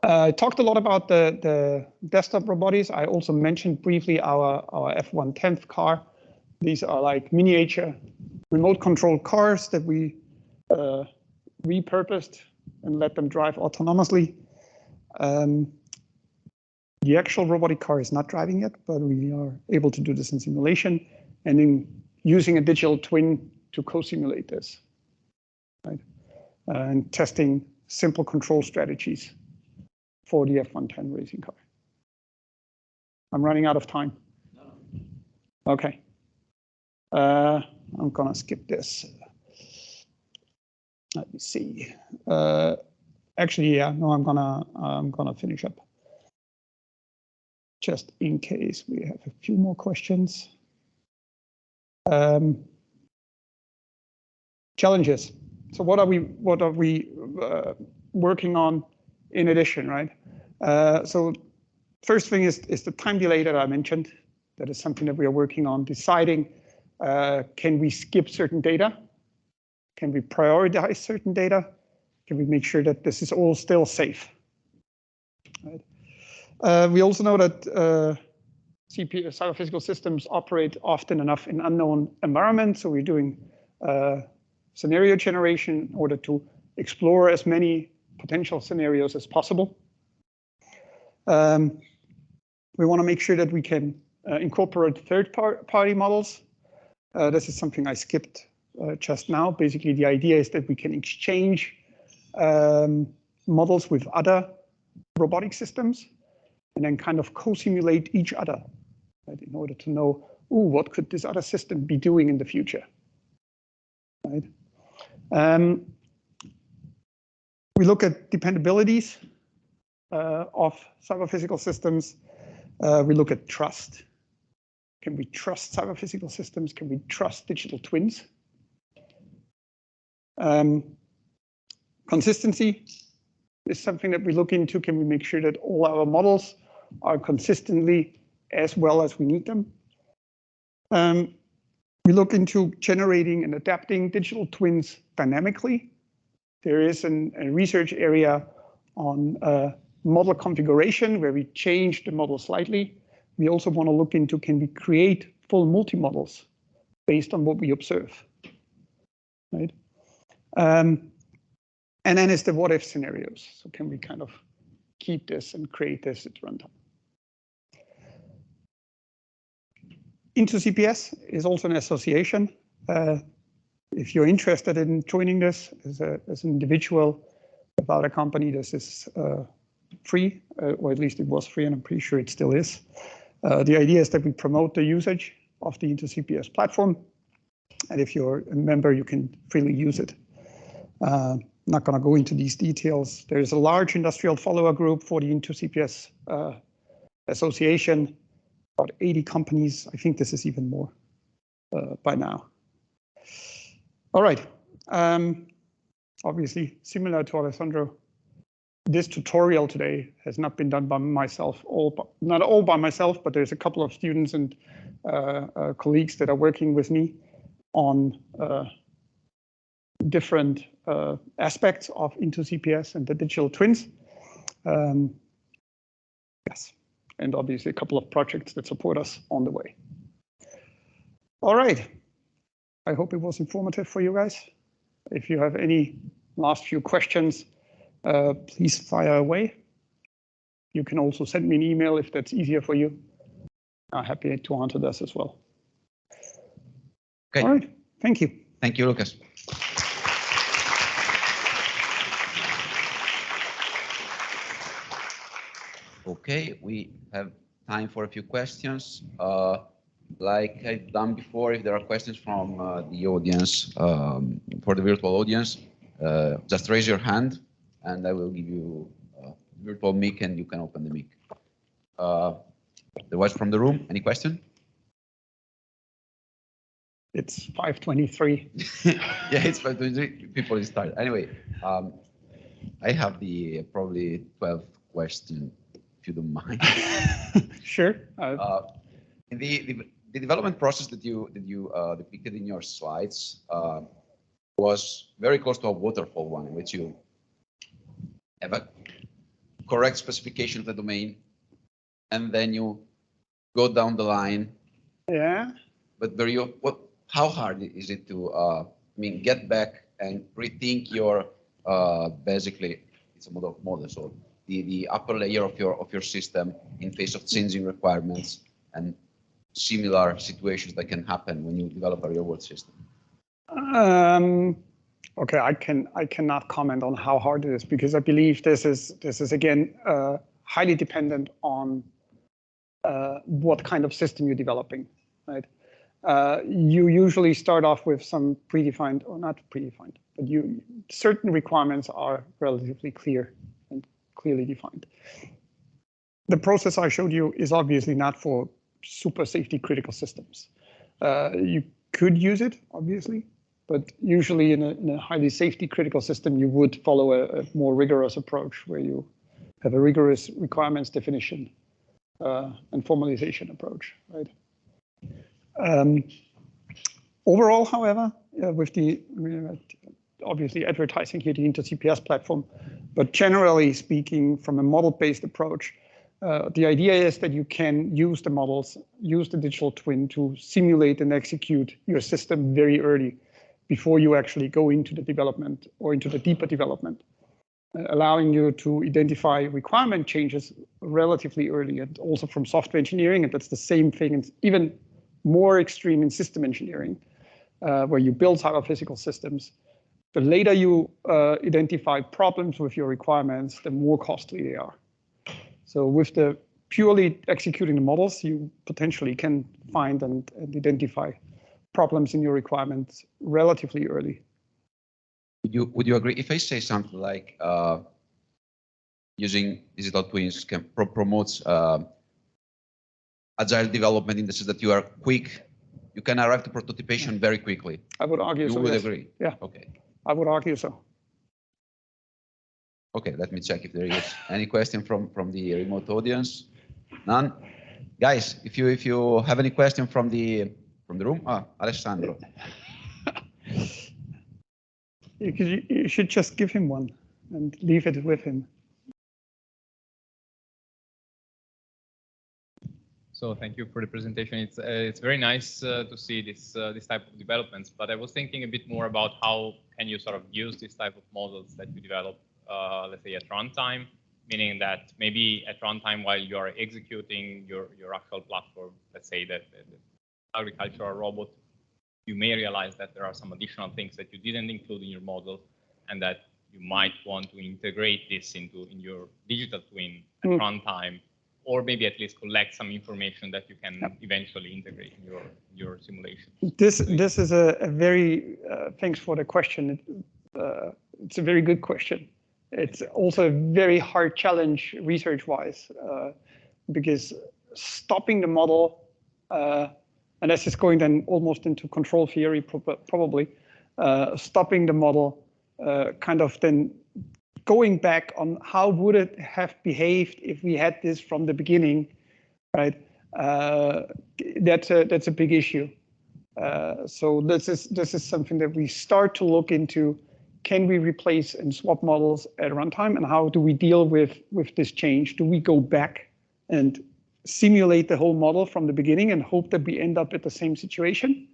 I talked a lot about the desktop robotics. I also mentioned briefly our F110th car. These are like miniature remote controlled cars that we repurposed and let them drive autonomously. The actual robotic car is not driving yet, but we are able to do this in simulation and in using a digital twin to co-simulate this, right? And testing simple control strategies for the F110 racing car. I'm running out of time. Okay. I'm gonna skip this. Let me see. Actually, yeah, no, I'm gonna finish up. Just in case we have a few more questions. Challenges. So what are we working on in addition, right? So First thing is the time delay that I mentioned. That is something that we are working on, deciding, can we skip certain data? Can we prioritize certain data? Can we make sure that this is all still safe? Right. We also know that cyber-physical systems operate often enough in unknown environments, so we're doing scenario generation in order to explore as many potential scenarios as possible. We want to make sure that we can incorporate third-party models. This is something I skipped just now. Basically, the idea is that we can exchange models with other robotic systems and then kind of co-simulate each other, right, in order to know, what could this other system be doing in the future? Right. We look at dependabilities of cyber-physical systems. We look at trust. Can we trust cyber-physical systems? Can we trust digital twins? Consistency is something that we look into. Can we make sure that all our models are consistently as well as we need them? We look into generating and adapting digital twins dynamically. There is a research area on model configuration where we change the model slightly. We also want to look into, can we create full multi-models based on what we observe, right? And then it's the what if scenarios. So can we kind of keep this and create this at runtime? Into CPS is also an association. If you're interested in joining this as an individual without a company, this is free, or at least it was free, and I'm pretty sure it still is. The idea is that we promote the usage of the Into CPS platform, and if you're a member, you can freely use it. Not going to go into these details. There is a large industrial follower group for the Into CPS association, about 80 companies. I think this is even more by now. All right. Obviously, similar to Alessandro, this tutorial today has not been done by myself, not all by myself, but there's a couple of students and colleagues that are working with me on different aspects of Into CPS and the digital twins. Yes, and obviously a couple of projects that support us on the way. All right. I hope it was informative for you guys. If you have any last few questions, please fire away. You can also send me an email if that's easier for you. I'm happy to answer this as well. Okay. All right. Thank you. Thank you, Lucas. Okay, we have time for a few questions. Like I've done before, if there are questions from the audience, for the virtual audience, just raise your hand and I will give you a virtual mic and you can open the mic. The voice from the room, any question? It's 5:23. Yeah, it's 5:23, people is tired. Anyway, I have the probably 12th question, if you don't mind. Sure. The development process that you depicted in your slides was very close to a waterfall one, in which you have a correct specification of the domain, and then you go down the line. Yeah. But how hard is it to get back and rethink your basically it's a model, so the upper layer of your system in face of changing requirements and similar situations that can happen when you develop a real-world system? Okay, I cannot comment on how hard it is because I believe this is again highly dependent on what kind of system you're developing, right? You usually start off with some predefined, or not predefined, but certain requirements are relatively clear and clearly defined. The process I showed you is obviously not for super safety critical systems. You could use it, obviously, but usually in a highly safety critical system, you would follow a more rigorous approach where you have a rigorous requirements definition and formalization approach, right? Overall, however, with the obviously advertising here the inter-CPS platform, but generally speaking, from a model-based approach, the idea is that you can use the models, use the digital twin to simulate and execute your system very early before you actually go into the development or into the deeper development, allowing you to identify requirement changes relatively early, and also from software engineering, and that's the same thing, and even more extreme in system engineering, where you build physical systems. The later you identify problems with your requirements, the more costly they are. So with the purely executing the models, you potentially can find and identify problems in your requirements relatively early. Would you agree if I say something like using digital twins can promotes agile development in the sense that you are quick, you can arrive to prototypation very quickly? I would argue so. You would yes. agree? Yeah. Okay. I would argue so. Okay, let me check if there is any question from the remote audience. None? Guys, if you have any question from the room, Alessandro. You should just give him one and leave it with him. So thank you for the presentation. It's very nice to see this type of developments. But I was thinking a bit more about how can you sort of use this type of models that you develop, let's say at runtime, meaning that maybe at runtime while you are executing your actual platform, let's say that the agricultural robot, you may realize that there are some additional things that you didn't include in your model, and that you might want to integrate this in your digital twin at runtime, or maybe at least collect some information that you can eventually integrate in your simulation. This is a very thanks for the question. It's a very good question. It's also a very hard challenge research-wise, because stopping the model, and this is going then almost into control theory probably, stopping the model, kind of then going back on how would it have behaved if we had this from the beginning, right? That's a big issue. So this is something that we start to look into. Can we replace and swap models at runtime, and how do we deal with this change? Do we go back and simulate the whole model from the beginning and hope that we end up at the same situation,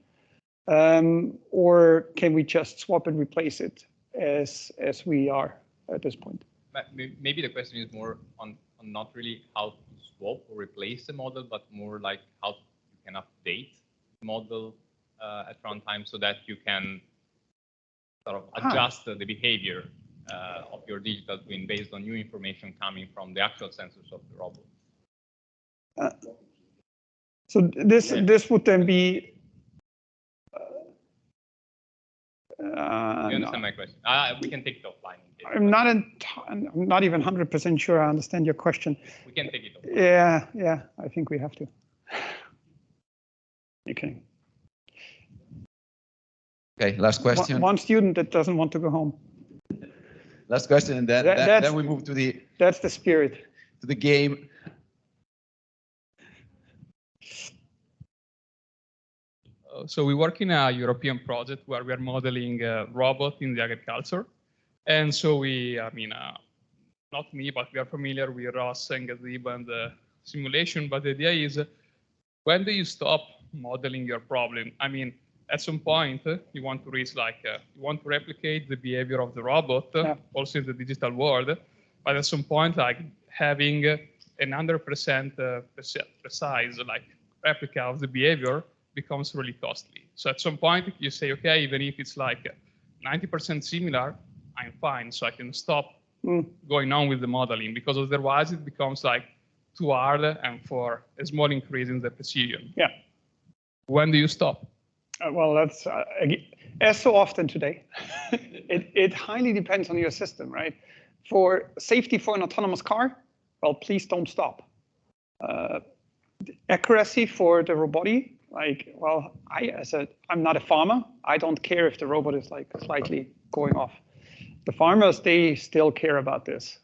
or can we just swap and replace it as we are at this point? Maybe the question is more on not really how to swap or replace the model, but more like how you can update the model at runtime so that you can sort of adjust the behavior of your digital twin based on new information coming from the actual sensors of the robot. So this would then be. You understand my question? We can take it offline. I'm not even 100% sure I understand your question. We can take it offline. Yeah, I think we have to. Okay. Okay, last question. One student that doesn't want to go home. Last question, and then we move to the. That's the spirit. To the game. So we work in a European project where we are modeling a robot in the agriculture. And so not me, but we are familiar with ROS and Gazebo and the simulation. But the idea is, when do you stop modeling your problem? I mean, at some point, you want to reach you want to replicate the behavior of the robot, also in the digital world. But at some point, like having 100% precise replica of the behavior becomes really costly. So at some point you say, okay, even if it's 90% similar, I'm fine. So I can stop going on with the modeling, because otherwise it becomes too hard and for a small increase in the precision. Yeah. When do you stop? Well, that's as so often today. It highly depends on your system, right? For safety for an autonomous car, well, please don't stop. Accuracy for the robotic, I'm not a farmer. I don't care if the robot is slightly going off. The farmers, they still care about this.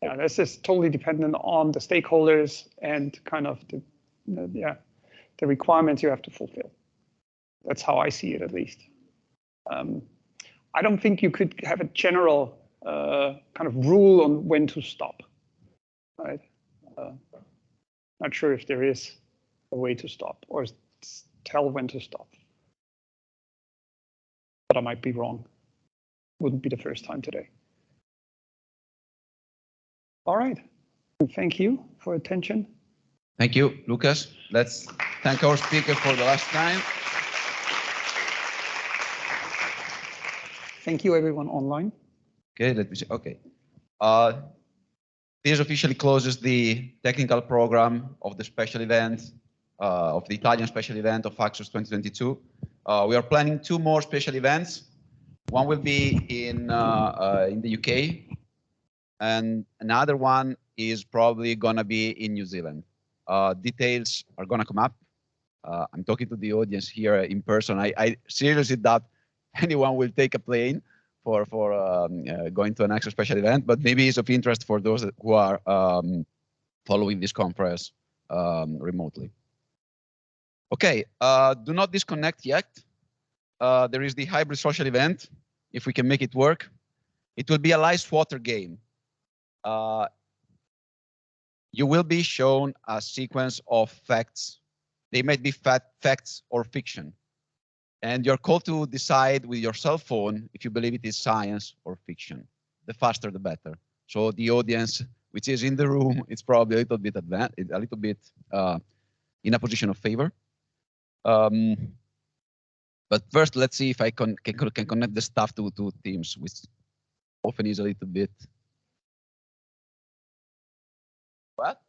Yeah, this is totally dependent on the stakeholders and kind of the requirements you have to fulfill. That's how I see it, at least. I don't think you could have a general kind of rule on when to stop, right? Not sure if there is a way to stop or tell when to stop. But I might be wrong. Wouldn't be the first time today. All right. Thank you for attention. Thank you, Lukas. Let's thank our speaker for the last time. Thank you, everyone online. Okay, let me see. Okay. This officially closes the technical program of the special event, of the Italian special event of ACSOS 2022. We are planning 2 more special events. One will be in the UK, and another one is probably gonna be in New Zealand. Details are gonna come up. I'm talking to the audience here in person. I seriously doubt anyone will take a plane for going to an ACSOS special event, but maybe it's of interest for those who are following this conference remotely. Okay, do not disconnect yet. There is the hybrid social event, if we can make it work. It will be a live water game. You will be shown a sequence of facts. They might be facts or fiction. And you're called to decide with your cell phone if you believe it is science or fiction. The faster, the better. So the audience, which is in the room, it's probably a little bit in a position of favor. But first, let's see if I can connect the stuff to Teams, which often is a little bit. What?